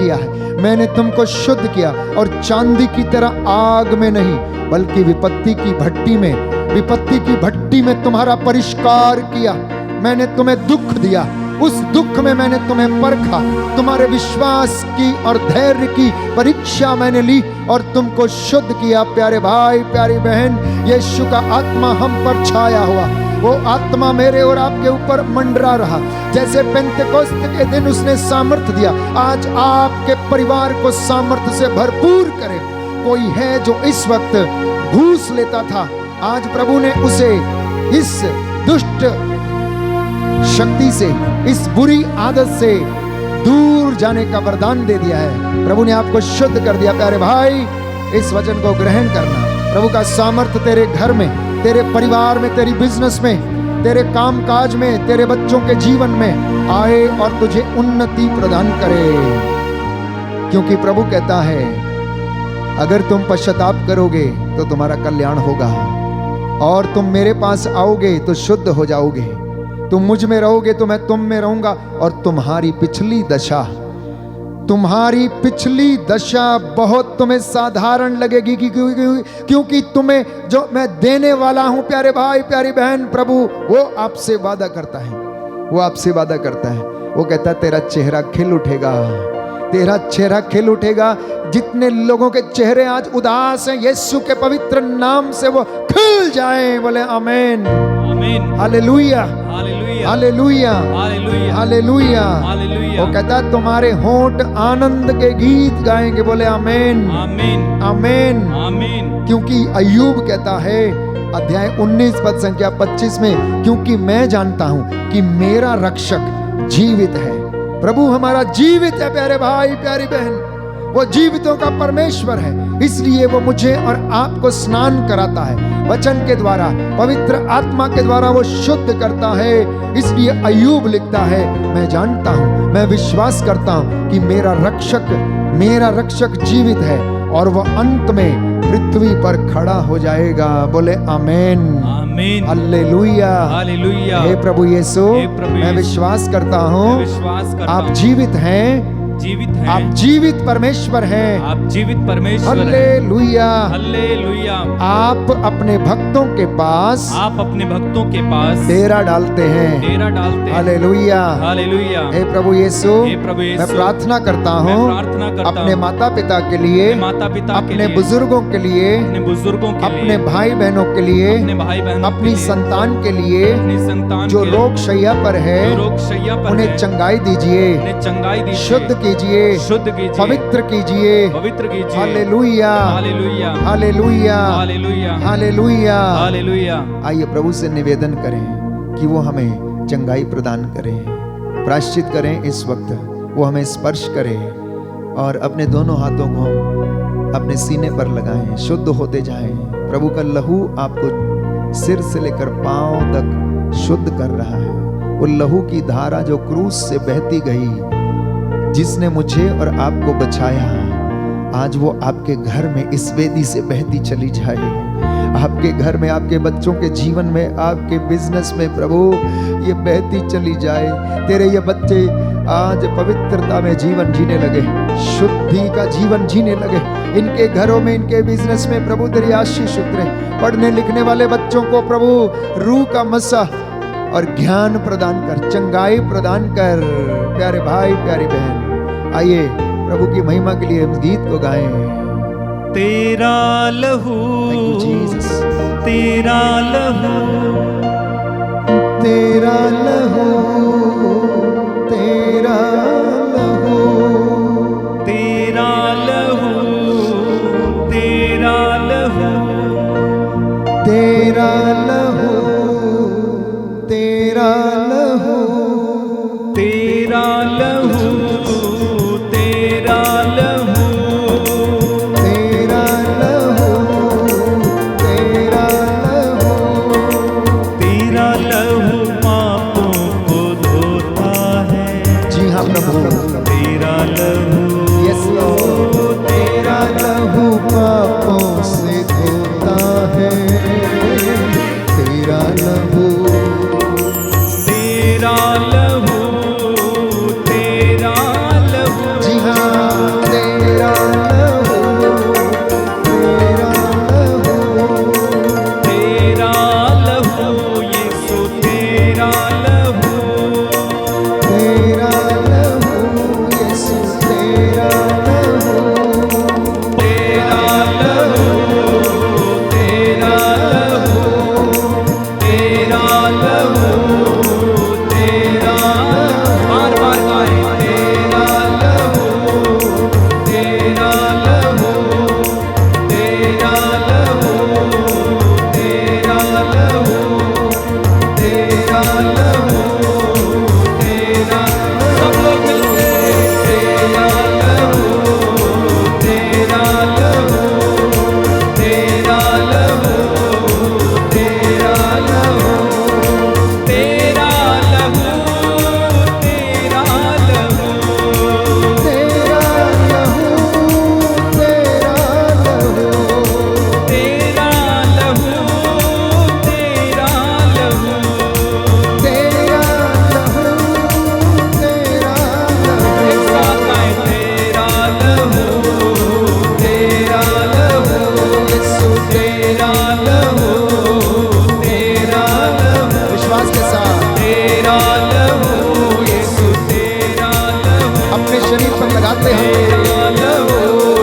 किया और चांदी की तरह आग में नहीं बल्कि विपत्ति की भट्टी में तुम्हारा परिष्कार किया मैंने तुम्हें दुख दिया उस दुख में मैंने तुम्हें परखा तुम्हारे विश्वास की और धैर्य की परीक्षा मैंने ली और तुमको शुद्ध किया प्यारे भाई प्यारी बहन यीशु का आत्मा हम पर छाया हुआ वो आत्मा मेरे और आपके ऊपर मंडरा रहा जैसे पेंतेकोस्त के दिन उसने सामर्थ्य दिया आज आपके परिवार को सामर्थ्य से भरपूर करे कोई है जो इस वक्त घूस लेता था आज प्रभु ने उसे इस दुष्ट शक्ति से इस बुरी आदत से दूर जाने का वरदान दे दिया है प्रभु ने आपको शुद्ध कर दिया प्यारे भाई इस वचन को ग्रहण करना प्रभु का सामर्थ्य तेरे घर में तेरे परिवार में तेरी बिजनेस में तेरे कामकाज में तेरे बच्चों के जीवन में आए और तुझे उन्नति प्रदान करे क्योंकि प्रभु कहता है अगर तुम पश्चाताप करोगे तो तुम्हारा कल्याण होगा और तुम मेरे पास आओगे तो शुद्ध हो जाओगे तुम मुझ में रहोगे तो मैं तुम में रहूंगा और तुम्हारी पिछली दशा बहुत तुम्हें साधारण लगेगी क्योंकि तुम्हें जो मैं देने वाला हूं प्यारे भाई प्यारी बहन प्रभु वो आपसे वादा करता है वो कहता है तेरा चेहरा खिल उठेगा जितने लोगों के चेहरे आज उदास हैं यीशु के पवित्र नाम से वो खिल जाएं बोले आमीन हालेलुया हालेलुया हालेलुया वो कहता तुम्हारे होंठ आनंद के गीत गाएंगे बोले आमीन आमीन क्योंकि अय्यूब कहता है अध्याय 19 पद संख्या 25 में क्योंकि मैं जानता हूं कि मेरा रक्षक जीवित है प्रभु हमारा जीवित है प्यारे भाई प्यारी बहन वो जीवितों का परमेश्वर है इसलिए वो मुझे और आपको स्नान कराता है वचन के द्वारा पवित्र आत्मा के द्वारा वो शुद्ध करता है इसलिए अय्यूब लिखता है मैं जानता हूं मैं विश्वास करता हूं कि मेरा रक्षक जीवित है और वह अंत में पृथ्वी पर खड़ा हो जाएगा बोले आमीन आमीन हालेलुया। हालेलुया। हे प्रभु यीशु, हे प्रभु मैं यीशु, विश्वास करता मैं हूँ विश्वास करता आप हूँ जीवित हैं, जीवित हैं आप जीवित परमेश्वर हैं। आप जीवित परमेश्वर हैं हालेलुया। हालेलुया। आप अपने भक्तों के पास आप अपने भक्तों के पास डेरा डालते हैं। डेरा डालते हैं हालेलुया। हालेलुया। हे प्रभु यीशु, हे प्रभु यीशु, मैं प्रार्थना करता मैं हूँ प्रार्थना करता अपने हूँ माता पिता के लिए, माता पिता के अपने लिए, बुजुर्गों के लिए, अपने बुजुर्गों के लिए, अपने भाई बहनों के लिए, अपने भाई बहनों अपनी के लिए, संतान के लिए, अपनी संतान जो के लिए, रोग शैया पर है जो रोग शैया पर उन्हें है, चंगाई दीजिए, उन्हें चंगाई दीजिए, शुद्ध कीजिए, शुद्ध कीजिए, पवित्र कीजिए। पवित्र कीजिए। Hallelujah. Hallelujah. Hallelujah. Hallelujah. Hallelujah. Hallelujah. आइए प्रभु से निवेदन करें कि वो हमें चंगाई प्रदान करें, प्रायश्चित करें। इस वक्त वो हमें स्पर्श करें और अपने दोनों हाथों को अपने सीने पर लगाएं, शुद्ध होते जाएं। प्रभु का लहू आपको सिर से लेकर पांव तक शुद्ध कर रहा है। वो लहू की धारा जो क्रूस से बहती गई, जिसने मुझे और आपको बचाया, आज वो आपके घर में इस वेदी से बहती चली जाए। आपके घर में, आपके बच्चों के जीवन में, आपके बिजनेस में प्रभु ये बहती चली जाए। तेरे ये बच्चे आज पवित्रता में जीवन जीने लगे, शुद्धि का जीवन जीने लगे। इनके घरों में, इनके बिजनेस में प्रभु तेरी आशीष उतरे। पढ़ने लिखने वाले बच्चों को प्रभु रूह का मसा और ज्ञान प्रदान कर, चंगाई प्रदान कर। प्यारे भाई, प्यारी बहन, आइए प्रभु की महिमा के लिए इस गीत को गाएं। तेरा लहू, Thank you, Jesus. तेरा लहू, तेरा लहू, तेरा लहू, तेरा लहू, तेरा लहू, तेरा लहू, तेरा लहू, तेरा लहू, तेरा लहू, तेरा लहू, तेरा लहू, तेरा लहू पापों को धोता है। जी हाँ प्रभु, तेरा लहू, यस लॉर्ड, तेरा लहू पापों से धोता है। तेरा लहू, तेरा लहू, तेरा लहू, जी हाँ, तेरा लहू, तेरा लहू, तेरा लहू, यीशु तेरा लहू, तेरा लहू, यीशु तेरा लहू, तेरा लहू, तेरा लहू, तेरा लहू, तेरा बार बार गाएं। तेरा लहू, तेरा लहू, तेरा लहू, तेरा लहू, तेरा लहू, तेरा, सब लोग मिलके तेरा लहू, तेरा लहू, तेरा लहू, तेरा लहू, तेरा लहू, तेरा लहू, तेरा लहू, तेरा लहू, तेरा लहू, तेरा लहू, तेरा लहू, तेरा लहू, एक साथ गाएं। तेरा लहू, तेरा लहू, यीशु तेरा लहू, तेरा लहू, विश्वास के साथ तेरा लहू, यीशु तेरा लहू, अपने शरीर पर लगाते हैं। तेरा लहू,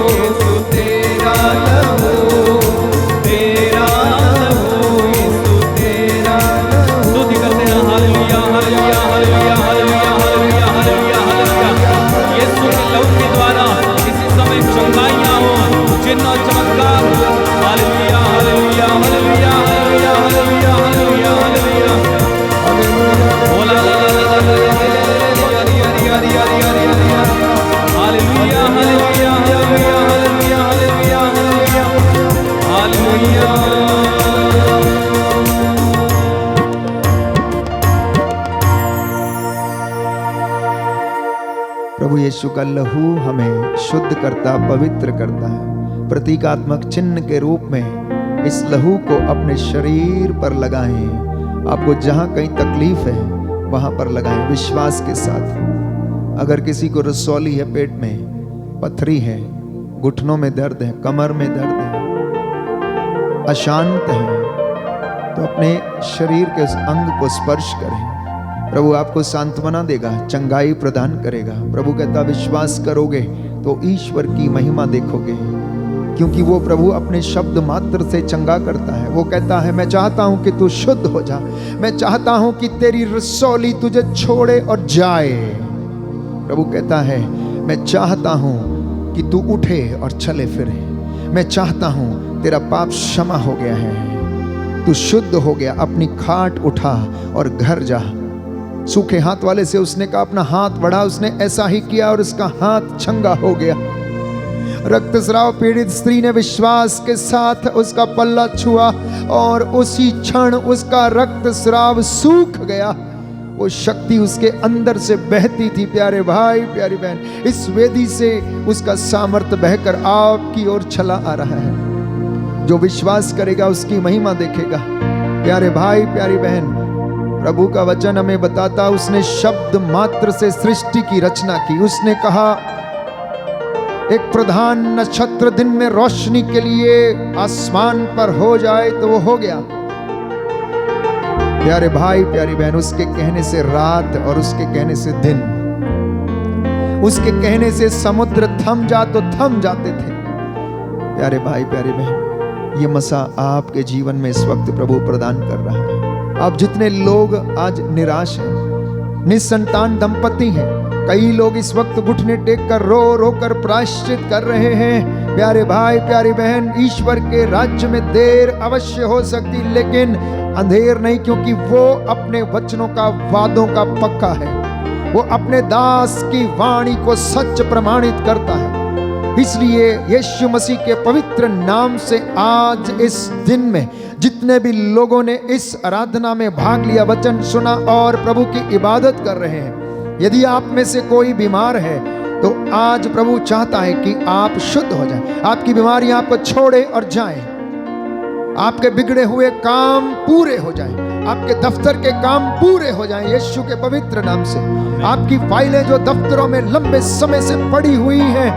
यीशु तेरा लहू, तेरा लहू, यीशु तेरा लहू। स्तुति करते हैं। Hallelujah, hallelujah, hallelujah, hallelujah, hallelujah, hallelujah, hallelujah. यीशु के लहू के द्वारा इसी समय चंगाइयां हो, चिन्ह और चमत्कार हो। Hallelujah, hallelujah, hallelujah, hallelujah, hallelujah, hallelujah, hallelujah. ओ ला ला ला ला ला ला ला ला ला ला, हरी हरी हरी हरी हरी हरी हरी। Hallelujah, hallelujah, hallelujah, hallelujah, hallelujah, hallelujah, hallelujah. प्रभु यीशु का लहू हमें शुद्ध करता, पवित्र करता है। प्रतीकात्मक चिन्ह के रूप में इस लहू को अपने शरीर पर लगाएं। आपको जहां कहीं तकलीफ है वहां पर लगाएं विश्वास के साथ। अगर किसी को रसौली है, पेट में पथरी है, घुटनों में दर्द है, कमर में दर्द है, अशांत है, तो अपने शरीर के उस अंग को स्पर्श करें। प्रभु आपको सांत्वना देगा, चंगाई प्रदान करेगा। प्रभु कहता विश्वास करोगे तो ईश्वर की महिमा देखोगे, क्योंकि वो प्रभु अपने शब्द मात्र से चंगा करता है। वो कहता है मैं चाहता हूं कि तू शुद्ध हो जा, मैं चाहता हूं कि तेरी रसौली तुझे छोड़े और जाए। प्रभु कहता है मैं चाहता हूं कि तू उठे और चले फिरे, मैं चाहता हूं तेरा पाप क्षमा हो गया है, तू शुद्ध हो गया, अपनी खाट उठा और घर जा। सूखे हाथ वाले से उसने कहा अपना हाथ बढ़ा, उसने ऐसा ही किया और उसका हाथ चंगा हो गया। रक्तस्राव पीड़ित स्त्री ने विश्वास के साथ उसका पल्ला छुआ और उसी क्षण उसका रक्तस्राव सूख गया। वो शक्ति उसके अंदर से बहती थी। प्यारे भाई प्यारी बहन, इस वेदी से उसका सामर्थ्य बहकर आपकी ओर चला आ रहा है। जो विश्वास करेगा उसकी महिमा देखेगा। प्यारे भाई प्यारी बहन, प्रभु का वचन हमें बताता उसने शब्द मात्र से सृष्टि की रचना की। उसने कहा एक प्रधान नक्षत्र दिन में रोशनी के लिए आसमान पर हो जाए तो वो हो गया। प्यारे भाई प्यारी बहन, उसके कहने से रात और उसके कहने से दिन, उसके कहने से समुद्र थम जा तो थम जाते थे। प्यारे भाई प्यारी बहन, ये मसा आपके जीवन में इस वक्त प्रभु प्रदान कर रहा है। आप जितने लोग आज निराश हैं, निसंतान दंपति हैं, कई लोग इस वक्त घुटने टेक कर रो रो कर प्रायश्चित कर रहे हैं। प्यारे भाई प्यारी बहन, ईश्वर के राज्य में देर अवश्य हो सकती, लेकिन अंधेर नहीं, क्योंकि वो अपने वचनों का, वादों का पक्का है। वो अपने दास की वाणी को सच प्रमाणित करता है। इसलिए यीशु मसीह के पवित्र नाम से आज इस दिन में जितने भी लोगों ने इस आराधना में भाग लिया, वचन सुना और प्रभु की इबादत कर रहे हैं, यदि आप में से कोई बीमार है तो आज प्रभु चाहता है कि आप शुद्ध हो जाएं, आपकी बीमारियां आपको छोड़े और जाएं, आपके बिगड़े हुए काम पूरे हो जाएं, आपके दफ्तर के काम पूरे हो जाएं यीशु के पवित्र नाम से। आपकी फाइलें जो दफ्तरों में लंबे समय से पड़ी हुई हैं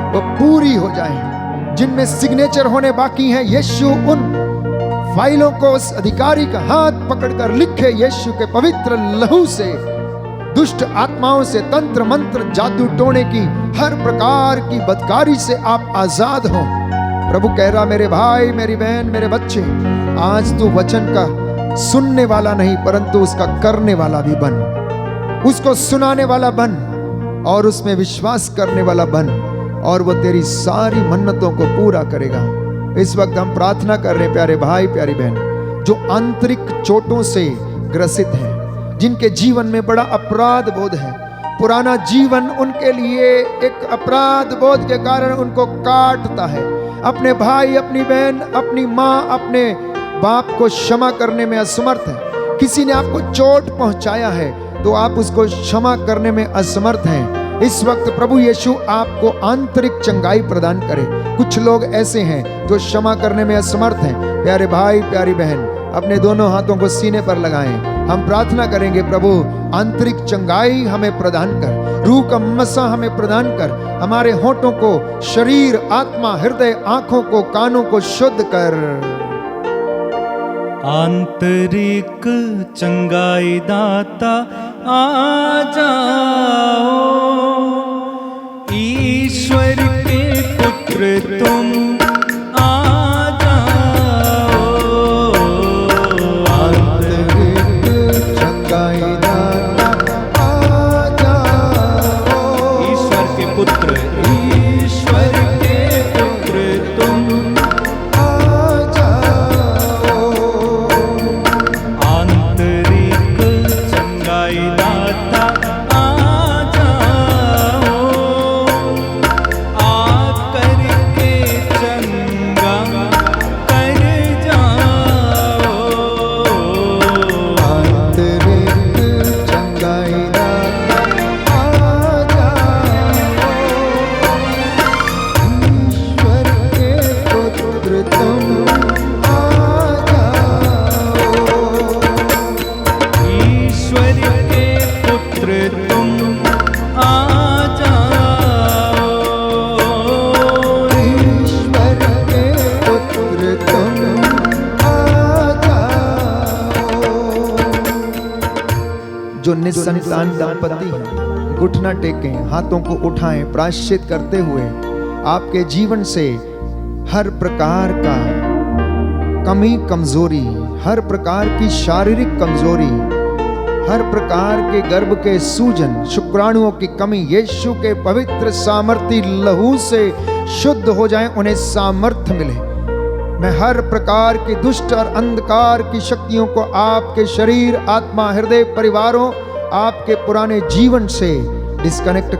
वो पूरी हो जाएं, जिनमें सिग्नेचर होने बाकी हैं, यीशु उन फाइलों को उस अधिकारी का हाथ पकड़कर लिखे यीशु के पवित्र लहू से। दुष्ट आत्माओं से, तंत्र मंत्र, जादू टोने की हर प्रकार की बदकारी से आप आजाद हो। प्रभु कह रहा मेरे भाई मेरी बहन मेरे बच्चे, आज तू वचन का सुनने वाला नहीं परंतु उसका करने वाला भी बन, उसको सुनाने वाला बन और उसमें विश्वास करने वाला बन, और वो तेरी सारी मन्नतों को पूरा करेगा। इस वक्त हम प्रार्थना कर रहे हैं प्यारे भाई प्यारी बहन, जो आंतरिक चोटों से ग्रसित हैं, जिनके जीवन में बड़ा अपराध बोध है, पुराना जीवन उनके लिए एक अपराध बोध के कारण उनको काटता है। अपने भाई, अपनी बहन, अपनी माँ, अपने बाप को क्षमा करने में असमर्थ है। किसी ने आपको चोट पहुंचाया है तो आप उसको क्षमा करने में असमर्थ हैं। इस वक्त प्रभु यीशु आपको आंतरिक चंगाई प्रदान करे। कुछ लोग ऐसे हैं जो क्षमा करने में असमर्थ हैं। प्यारे भाई प्यारी बहन, अपने दोनों हाथों को सीने पर लगाएं। हम प्रार्थना करेंगे प्रभु आंतरिक चंगाई हमें प्रदान कर, रूह का मसा हमें प्रदान कर, हमारे होठों को, शरीर, आत्मा, हृदय, आंखों को, कानों को शुद्ध कर। आंतरिक चंगाई दाता आ जाओ, ईश्वर के पुत्र तुम आ जाओ। आंतरिक चंगाई दाता आ जाओ, ईश्वर के पुत्र, ईश्वर के पुत्र तुम आ जाओ। आंतरिक चंगाई दाता आ जाओ। संतान दंपति हैं, घुटना टेकें, हाथों को उठाएं, प्रायश्चित करते हुए आपके जीवन से हर प्रकार का कमी कमजोरी, हर प्रकार की शारीरिक कमजोरी, हर प्रकार के गर्भ के सूजन, शुक्राणुओं की कमी यीशु के पवित्र सामर्थी लहू से शुद्ध हो जाएं, उन्हें सामर्थ्य मिले। मैं हर प्रकार की दुष्ट और अंधकार की शक्तियों को आपके शरीर, आत्मा, हृदय, परिवारों, आपके पुराने जीवन से डिस्कनेक्ट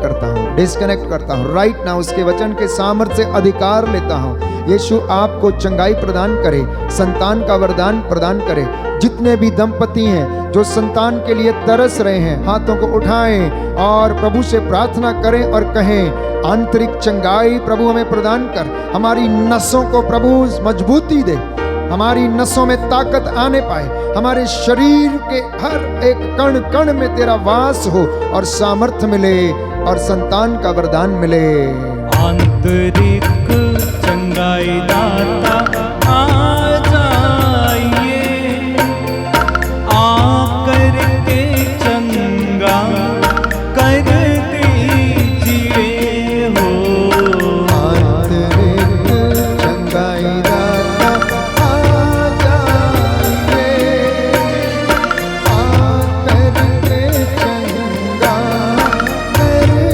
करता हूँ राइट नाउ। उसके वचन के सामर्थ्य से अधिकार लेता हूँ। यीशु आपको चंगाई प्रदान करे, संतान का वरदान प्रदान करे। जितने भी दंपति हैं जो संतान के लिए तरस रहे हैं, हाथों को उठाएं और प्रभु से प्रार्थना करें और कहें, आंतरिक चंगाई प्रभु हमें प्रदान कर, हमारी नसों को प्रभु मजबूती दे, हमारी नसों में ताकत आने पाए, हमारे शरीर के हर एक कण कण में तेरा वास हो और सामर्थ्य मिले और संतान का वरदान मिले। आंतरिक चंगाई दाता आ जाइए, आकर के चंगा कर दीजिए हो। आंतरिक चंगाई दाता आ जाइए, आकर के चंगा कर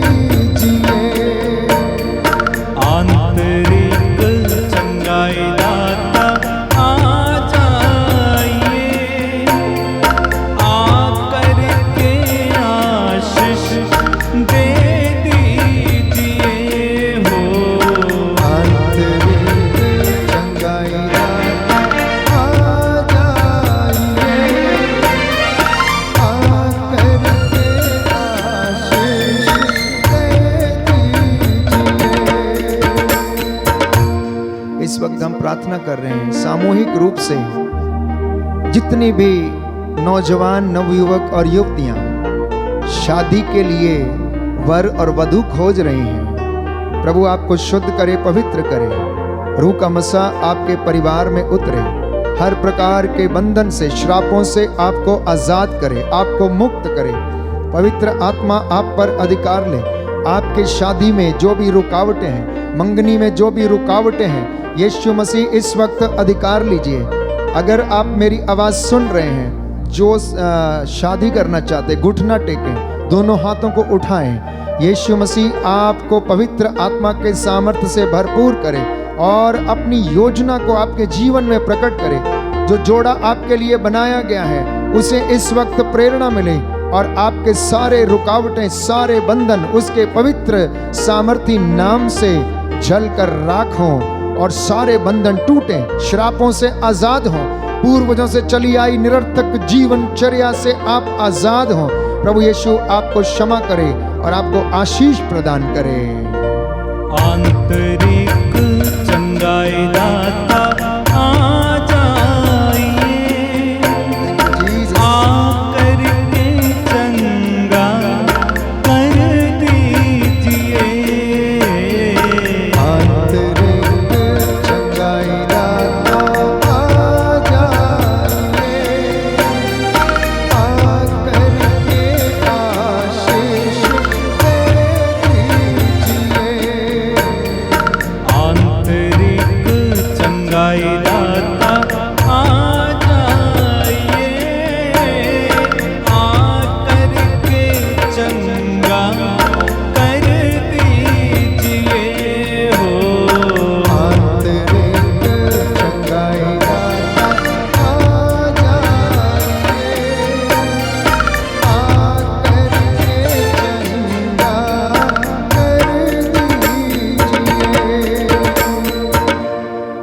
दीजिए। आंतरिक चंगाई दाता आ जाइए, आकर के आशीष दे दीजिए हो। आंतरिक चंगाई दाता आ जाइए, आकर के आशीष दे दीजिए। इस वक्त हम प्रार्थना कर रहे हैं सामूहिक रूप से, जितनी भी नौजवान, नवयुवक और युवतियां शादी के लिए वर और वधू खोज रही हैं, प्रभु आपको शुद्ध करे, पवित्र करे, रूह का मसा आपके परिवार में उतरे, हर प्रकार के बंधन से, श्रापों से आपको आजाद करे, आपको मुक्त करे। पवित्र आत्मा आप पर अधिकार ले। आपके शादी में जो भी रुकावटें हैं, मंगनी में जो भी रुकावटें हैं, यीशु मसीह इस वक्त अधिकार लीजिए। अगर आप मेरी आवाज सुन रहे हैं, जो शादी करना चाहते, घुटना टेकें, दोनों हाथों को उठाएं। यीशु मसीह आपको पवित्र आत्मा के सामर्थ्य से भरपूर करे और अपनी योजना को आपके जीवन में प्रकट करे। जो जोड़ा आपके लिए बनाया गया है, उसे इस वक्त प्रेरणा मिले और आपके सारे रुकावटें, सारे बंधन उसके पवित्र सामर्थी नाम से जलकर राख हों और सारे बंधन टूटें, श्रापों से आजाद हों, पूर्वजों से चली आई निरर्थक जीवनचर्या से आप आजाद हों। प्रभु यीशु आपको क्षमा करे और आपको आशीष प्रदान करे। आंतरिक चंगाई दाता आ जाइए, आकर के चंगा कर दीजिए। आंतरिक चंगाई दाता आ जाइए, आकर के आशीष दे दीजिए। आंतरिक चंगाई दाता आ जाइए, आकर के चंगा कर दीजिए हो। आंतरिक चंगाई दाता आ जाइए, आकर के चंगा कर दीजिए।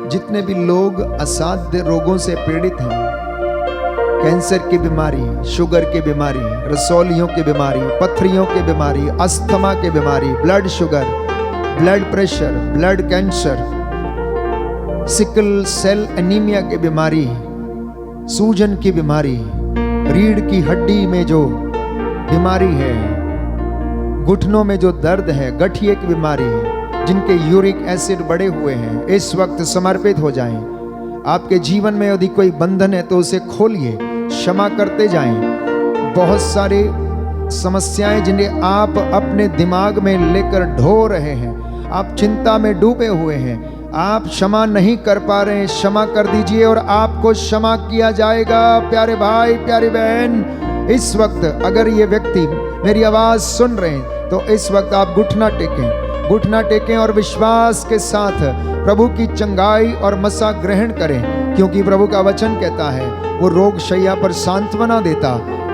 जितने भी लोग असाध्य रोगों से पीड़ित हैं, कैंसर की बीमारी, शुगर की बीमारी, रसौलियों की बीमारी, पथरियों की बीमारी, अस्थमा की बीमारी, blood sugar, blood pressure, blood cancer, sickle cell anaemia की बीमारी, सूजन की बीमारी, रीढ़ की हड्डी में जो बीमारी है, घुटनों में जो दर्द है, गठिए की बीमारी, जिनके यूरिक एसिड बढ़े हुए हैं, इस वक्त समर्पित हो जाएं। आपके जीवन में यदि कोई बंधन है तो उसे खोलिए, क्षमा करते जाएं, बहुत सारी समस्याएं जिन्हें आप अपने दिमाग में लेकर ढो रहे हैं, आप चिंता में डूबे हुए हैं, आप क्षमा नहीं कर पा रहे हैं, क्षमा कर दीजिए और आपको क्षमा किया जाएगा। प्यारे भाई, प्यारी बहन, इस वक्त अगर ये व्यक्ति मेरी आवाज सुन रहे हैं तो इस वक्त आप घुटना टेकें और विश्वास के साथ प्रभु की चंगाई और मसा ग्रहण करें, क्योंकि प्रभु का वचन कहता है वो रोग शैया पर सांत्वना देता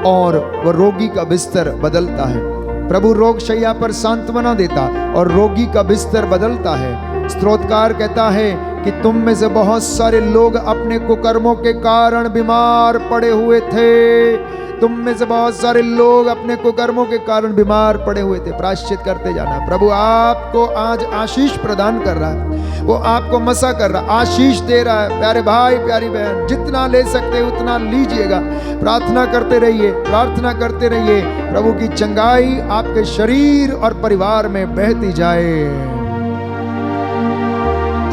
और वो रोगी का बिस्तर बदलता है। प्रभु रोग शैया पर सांत्वना देता और रोगी का बिस्तर बदलता है। स्तोत्रकार कहता है कि तुम में से बहुत सारे लोग अपने कुकर्मों के कारण बीमार पड़े हुए थे। तुम में से बहुत सारे लोग अपने कुकर्मों के कारण बीमार पड़े हुए थे। प्रायश्चित करते जाना। प्रभु आपको आज आशीष प्रदान कर रहा है, वो आपको मसा कर रहा है, आशीष दे रहा है। प्यारे भाई, प्यारी बहन, जितना ले सकते उतना लीजिएगा। प्रार्थना करते रहिए, प्रार्थना करते रहिए। प्रभु की चंगाई आपके शरीर और परिवार में बहती जाए।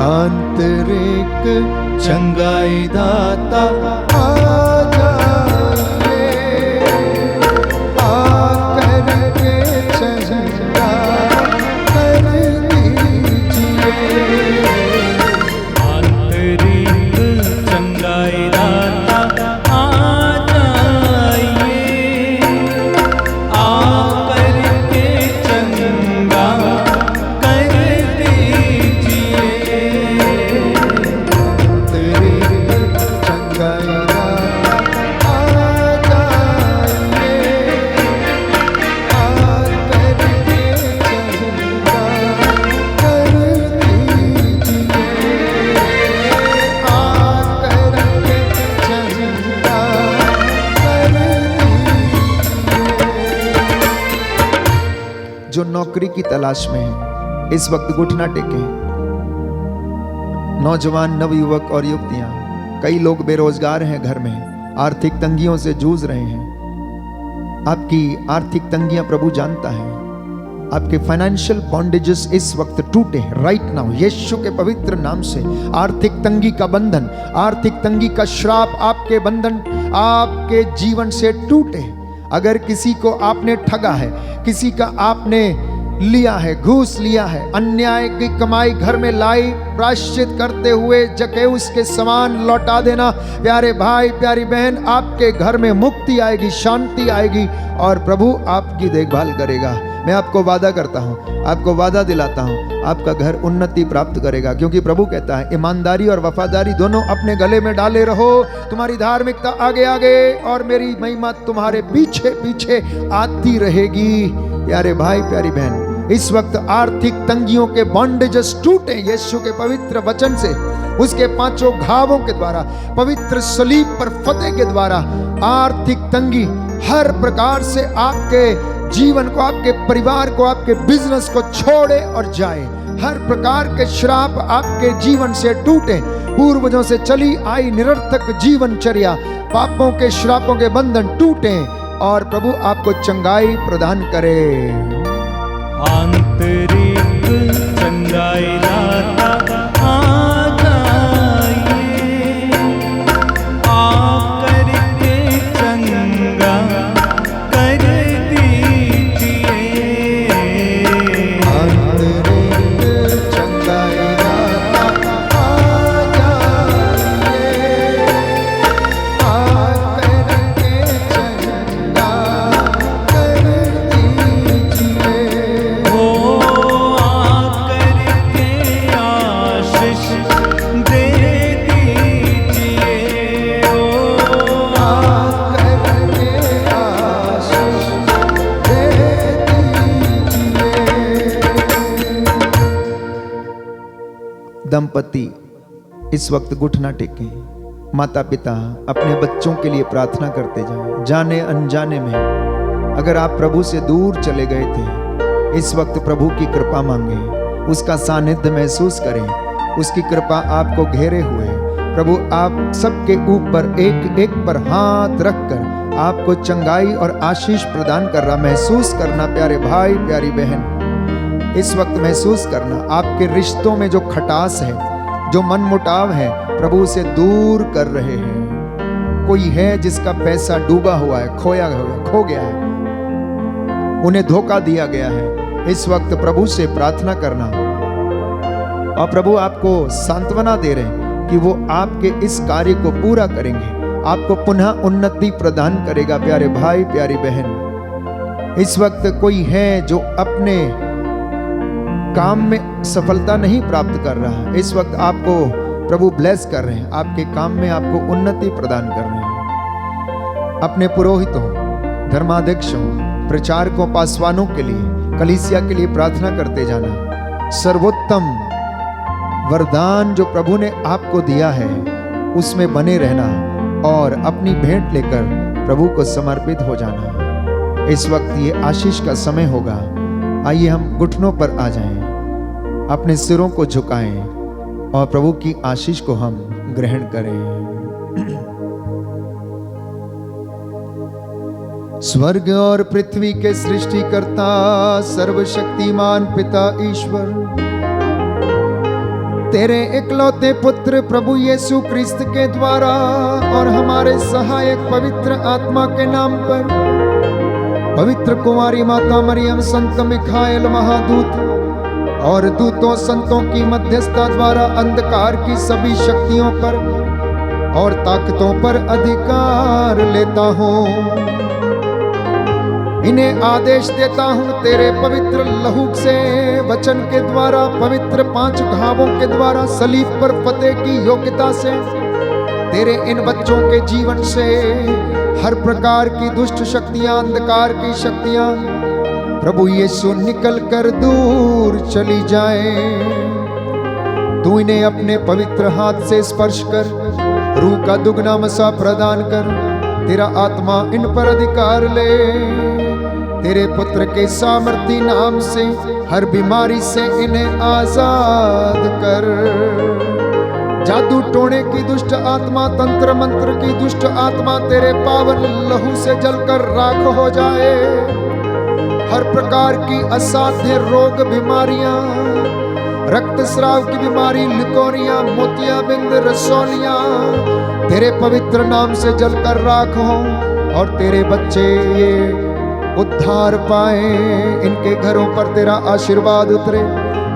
आंतरिक चंगाई दाता जो नौकरी की तलाश में है इस वक्त घुटना टेके। नौजवान, नवयुवक और युवतियां, कई लोग बेरोजगार हैं, घर में आर्थिक तंगियों से जूझ रहे हैं। आपकी आर्थिक तंगियां प्रभु जानता है। आपके फाइनेंशियल बॉन्डेजेस इस वक्त टूटे राइट नाउ, यीशु के पवित्र नाम से। आर्थिक तंगी का बंधन, आर्थिक तंगी का श्राप, आपके बंधन आपके जीवन से टूटे। अगर किसी को आपने ठगा है, किसी का आपने लिया है, घूस लिया है, अन्याय की कमाई घर में लाई, प्रायश्चित करते हुए जकेउस के समान लौटा देना। प्यारे भाई, प्यारी बहन, आपके घर में मुक्ति आएगी, शांति आएगी और प्रभु आपकी देखभाल करेगा। मैं आपको वादा करता हूँ, आपको वादा दिलाता हूँ, आपका घर उन्नति प्राप्त करेगा, क्योंकि प्रभु कहता है ईमानदारी और वफादारी दोनों अपने गले में डाले रहो। तुम्हारी धार्मिकता आगे आगे और मेरी महिमा तुम्हारे पीछे पीछे आती रहेगी। प्यारे भाई, प्यारी बहन, इस वक्त आर्थिक तंगियों के बॉन्डेजेस टूटे यीशु के पवित्र वचन से। उसके 5 घावों के द्वारा, पवित्र सलीब पर फतेह के द्वारा आर्थिक तंगी हर प्रकार से आपके जीवन को, आपके परिवार को, आपके बिजनेस को छोड़े और जाए। हर प्रकार के श्राप आपके जीवन से टूटे। पूर्वजों से चली आई निरर्थक जीवनचर्या, पापों के श्रापों के बंधन टूटे और प्रभु आपको चंगाई प्रदान करे। आंतरिक चंगाई दाता आ जाइए, आकर के चंगा कर दीजिए। आंतरिक चंगाई दाता आ जाइए, आकर के चंगा कर दीजिए। दंपति इस वक्त घुटना टेकें। माता पिता अपने बच्चों के लिए प्रार्थना करते जाएं। जाने अनजाने में अगर आप प्रभु से दूर चले गए थे, इस वक्त प्रभु की कृपा मांगे, उसका सानिध्य महसूस करें, उसकी कृपा आपको घेरे हुए। प्रभु आप सबके ऊपर एक एक पर हाथ रखकर आपको चंगाई और आशीष प्रदान कर रहा। महसूस करना प्यारे भाई, प्यारी बहन, इस वक्त महसूस करना आपके रिश्तों में जो खटास है, जो मनमुटाव है, प्रभु से दूर कर रहे हैं। कोई है जिसका पैसा डूबा हुआ है, खोया हुआ, खो गया है, उन्हें धोखा दिया गया है, इस वक्त प्रभु से प्रार्थना करना। और प्रभु आपको सांत्वना दे रहे हैं कि वो आपके इस कार्य को पूरा करेंगे, आपको पुनः उन्नति प्रदान करेगा। प्यारे भाई, प्यारी बहन, इस वक्त कोई है जो अपने काम में सफलता नहीं प्राप्त कर रहा, इस वक्त आपको प्रभु ब्लेस कर रहे हैं, आपके काम में आपको उन्नति प्रदान कर रहे हैं। अपने पुरोहितों, धर्माध्यक्षों, प्रचारकों, पासवानों के लिए, कलीसिया के लिए प्रार्थना करते जाना। सर्वोत्तम वरदान जो प्रभु ने आपको दिया है उसमें बने रहना और अपनी भेंट लेकर प्रभु को समर्पित हो जाना। इस वक्त ये आशीष का समय होगा। आइए हम घुटनों पर आ जाएं, अपने सिरों को झुकाएं और प्रभु की आशीष को हम ग्रहण करें। स्वर्ग और पृथ्वी के सृष्टिकर्ता, सर्वशक्तिमान पिता ईश्वर, तेरे इकलौते पुत्र प्रभु यीशु क्रिस्त के द्वारा और हमारे सहायक पवित्र आत्मा के नाम पर, पवित्र कुमारी माता मरियम, संत मिखाएल महादूत और दूतों संतों की मध्यस्थता द्वारा अंधकार की सभी शक्तियों पर और ताकतों पर अधिकार लेता हूँ। इन्हें आदेश देता हूँ तेरे पवित्र लहू से, वचन के द्वारा, पवित्र 5 घावों के द्वारा, सलीब पर फतेह की योग्यता से, तेरे इन बच्चों के जीवन से हर प्रकार की दुष्ट शक्तियां, अंधकार की शक्तियां प्रभु यीशु निकल कर दूर चली जाए। तू इन्हें अपने पवित्र हाथ से स्पर्श कर, रूह का दुगना मसा प्रदान कर, तेरा आत्मा इन पर अधिकार ले। तेरे पुत्र के सामर्थी नाम से हर बीमारी से इन्हें आजाद कर। जादू टोने की दुष्ट आत्मा, तंत्र मंत्र की दुष्ट आत्मा तेरे पावन लहू से जलकर राख हो जाए। हर प्रकार की असाध्य रोग, बीमारियां, रक्तस्राव की बीमारी, लिकोरिया, मोतियाबिंद, रसौलियां तेरे पवित्र नाम से जलकर राख हो और तेरे बच्चे ये उद्धार पाए। इनके घरों पर तेरा आशीर्वाद उतरे,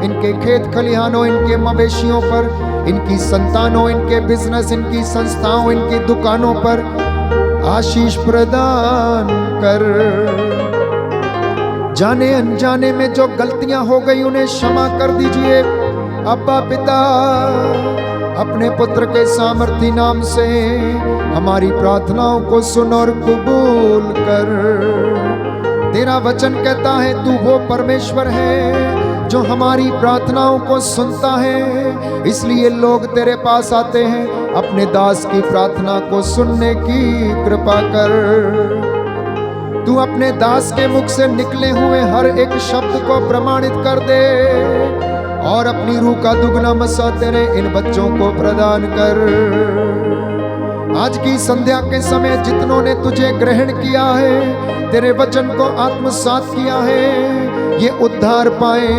इनके खेत खलिहानों, इनके मवेशियों पर, इनकी संतानों, इनके बिजनेस, इनकी संस्थाओं, इनकी दुकानों पर आशीष प्रदान कर। जाने अनजाने में जो गलतियां हो गई उन्हें क्षमा कर दीजिए। अब्बा पिता, अपने पुत्र के सामर्थी नाम से हमारी प्रार्थनाओं को सुन और कबूल कर। तेरा वचन कहता है तू वो परमेश्वर है जो हमारी प्रार्थनाओं को सुनता है, इसलिए लोग तेरे पास आते हैं। अपने दास की प्रार्थना को सुनने की कृपा कर। तू अपने दास के मुख से निकले हुए हर एक शब्द को प्रमाणित कर दे और अपनी रूह का दुगना मसा तेरे इन बच्चों को प्रदान कर। आज की संध्या के समय जितनों ने तुझे ग्रहण किया है, तेरे वचन को आत्मसात किया है, ये उद्धार पाए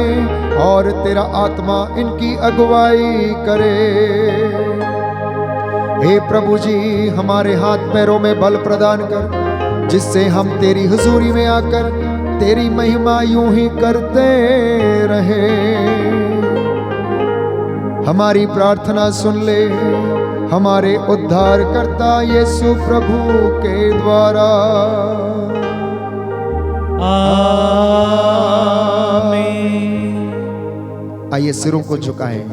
और तेरा आत्मा इनकी अगुवाई करे। हे प्रभु जी, हमारे हाथ पैरों में बल प्रदान कर, जिससे हम तेरी हुजूरी में आकर तेरी महिमा यूं ही करते रहे। हमारी प्रार्थना सुन ले हमारे उद्धार करता यीशु प्रभु के द्वारा। आमीन। आइए सिरों को झुकाएं,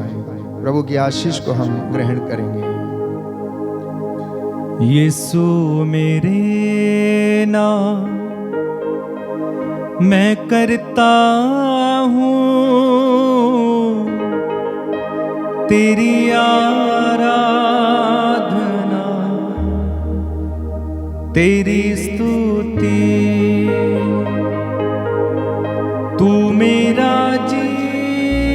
प्रभु की आशीष को हम ग्रहण करेंगे। यीशु मेरे नाम मैं करता हूँ तेरी आराधना, तेरी स्तुति। तू मेरा जीवन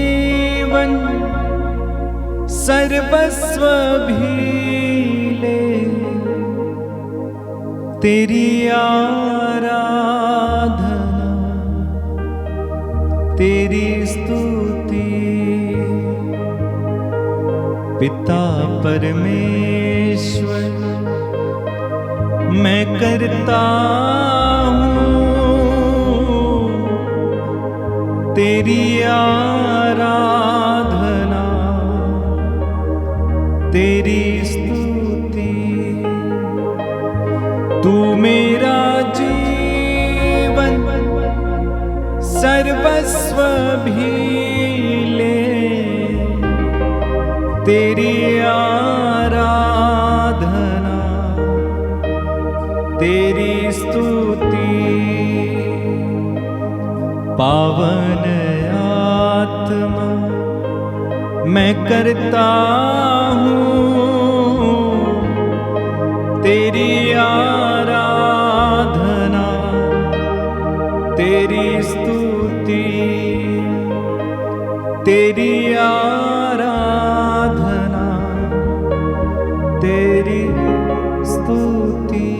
सर्वस्व भी ले, तेरी आराधना, तेरी स्तुति। पिता परमेश्वर मैं करता हूँ तेरी आराधना, तेरी स्तुति। तू मेरा जीवन सर्वस्व भी ले, तेरी आराधना, तेरी स्तुति। पावन आत्मा मैं करता हूँ तेरी आराधना, तेरी स्तुति, तेरी आराधना, तेरी स्तुति।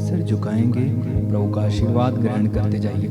सर झुकाएंगे, प्रभु का आशीर्वाद ग्रहण करते जाइए।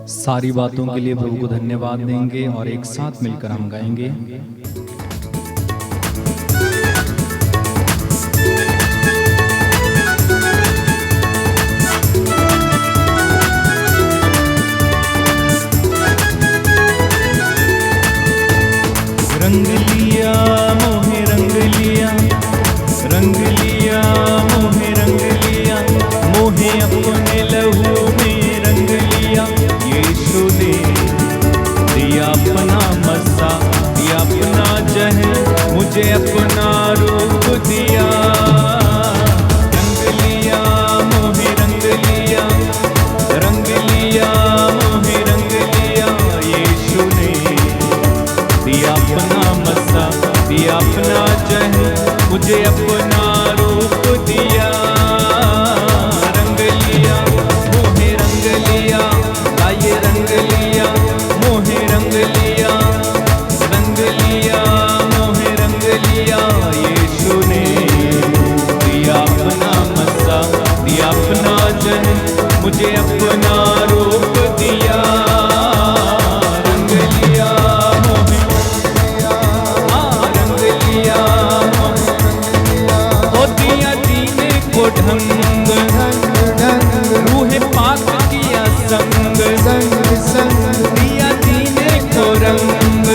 सारी बातों के लिए प्रभु को धन्यवाद देंगे और एक साथ मिलकर हम गाएंगे। रंग लिया मोहे रंग लिया, रंग लिया मोहे रंग लिया, मोहे अपने लहू में रंग लिया। यीशु ने दिया अपना मसा, दिया अपना जहन, मुझे अपना रूप दिया। रंग लिया मोहे रंग लिया, रंग लिया मोहे रंग लिया। यीशु ने दिया अपना मसा, दिया अपना जहन, मुझे अपना रूप दिया। रंग लिया मोहे रंग लिया, लाइए रंग लिया मोहे रंग लिया, रंग लिया मोहे रंग लिया। यीशु ने दिया अपना मसा, दिया अपना जहन, मुझे अपना रूप दिया। रंग लिया मोहे रंग लिया, ओ दिया दीने को ढंग, रूह पाक किया संग, दिया दीने को रंग,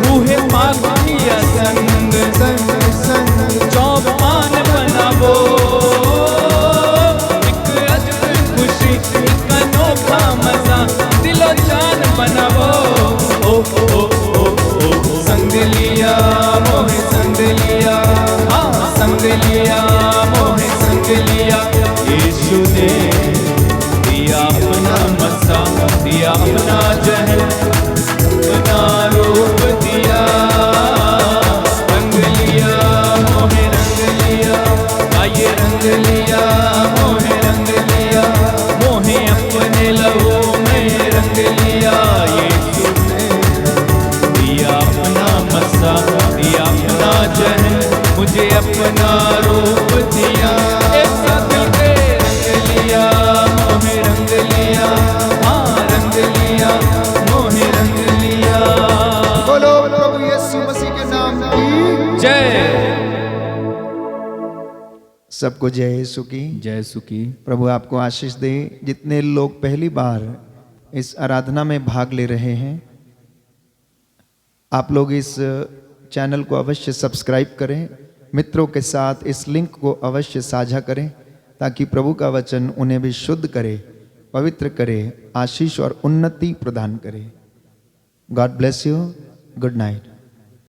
रूह पाक किया संग। चौपान बनावो एक अजब खुशी, एक अनोखा मजा, दिलो जान बनावो। ओ ओ ओ ओ संग लिया मोहे संग लिया, हाँ संग लिया मोहे संग लिया। यीशु ने दिया अपना मसा, दिया अपना जहन, अपना रूप दिया। रंग लिया मोहे रंग लिया, आइए रंग लिया मोहे रंग लिया, मोहे अपने लहू में रंग लिया। यीशु ने दिया अपना मसा, दिया अपना जहन, मुझे अपना रूप दिया। एक साथ मिलके रंग लिया मोहे रंग लिया, हाँ रंग लिया मोहे रंग लिया। बोलो प्रभु यीशु मसीह के नाम की जय। सबको जय यीशु की। जय सुखी। प्रभु आपको आशीष दे। जितने लोग पहली बार इस आराधना में भाग ले रहे हैं, आप लोग इस चैनल को अवश्य सब्सक्राइब करें, मित्रों के साथ इस लिंक को अवश्य साझा करें, ताकि प्रभु का वचन उन्हें भी शुद्ध करे, पवित्र करे, आशीष और उन्नति प्रदान करे। God bless you. Good night.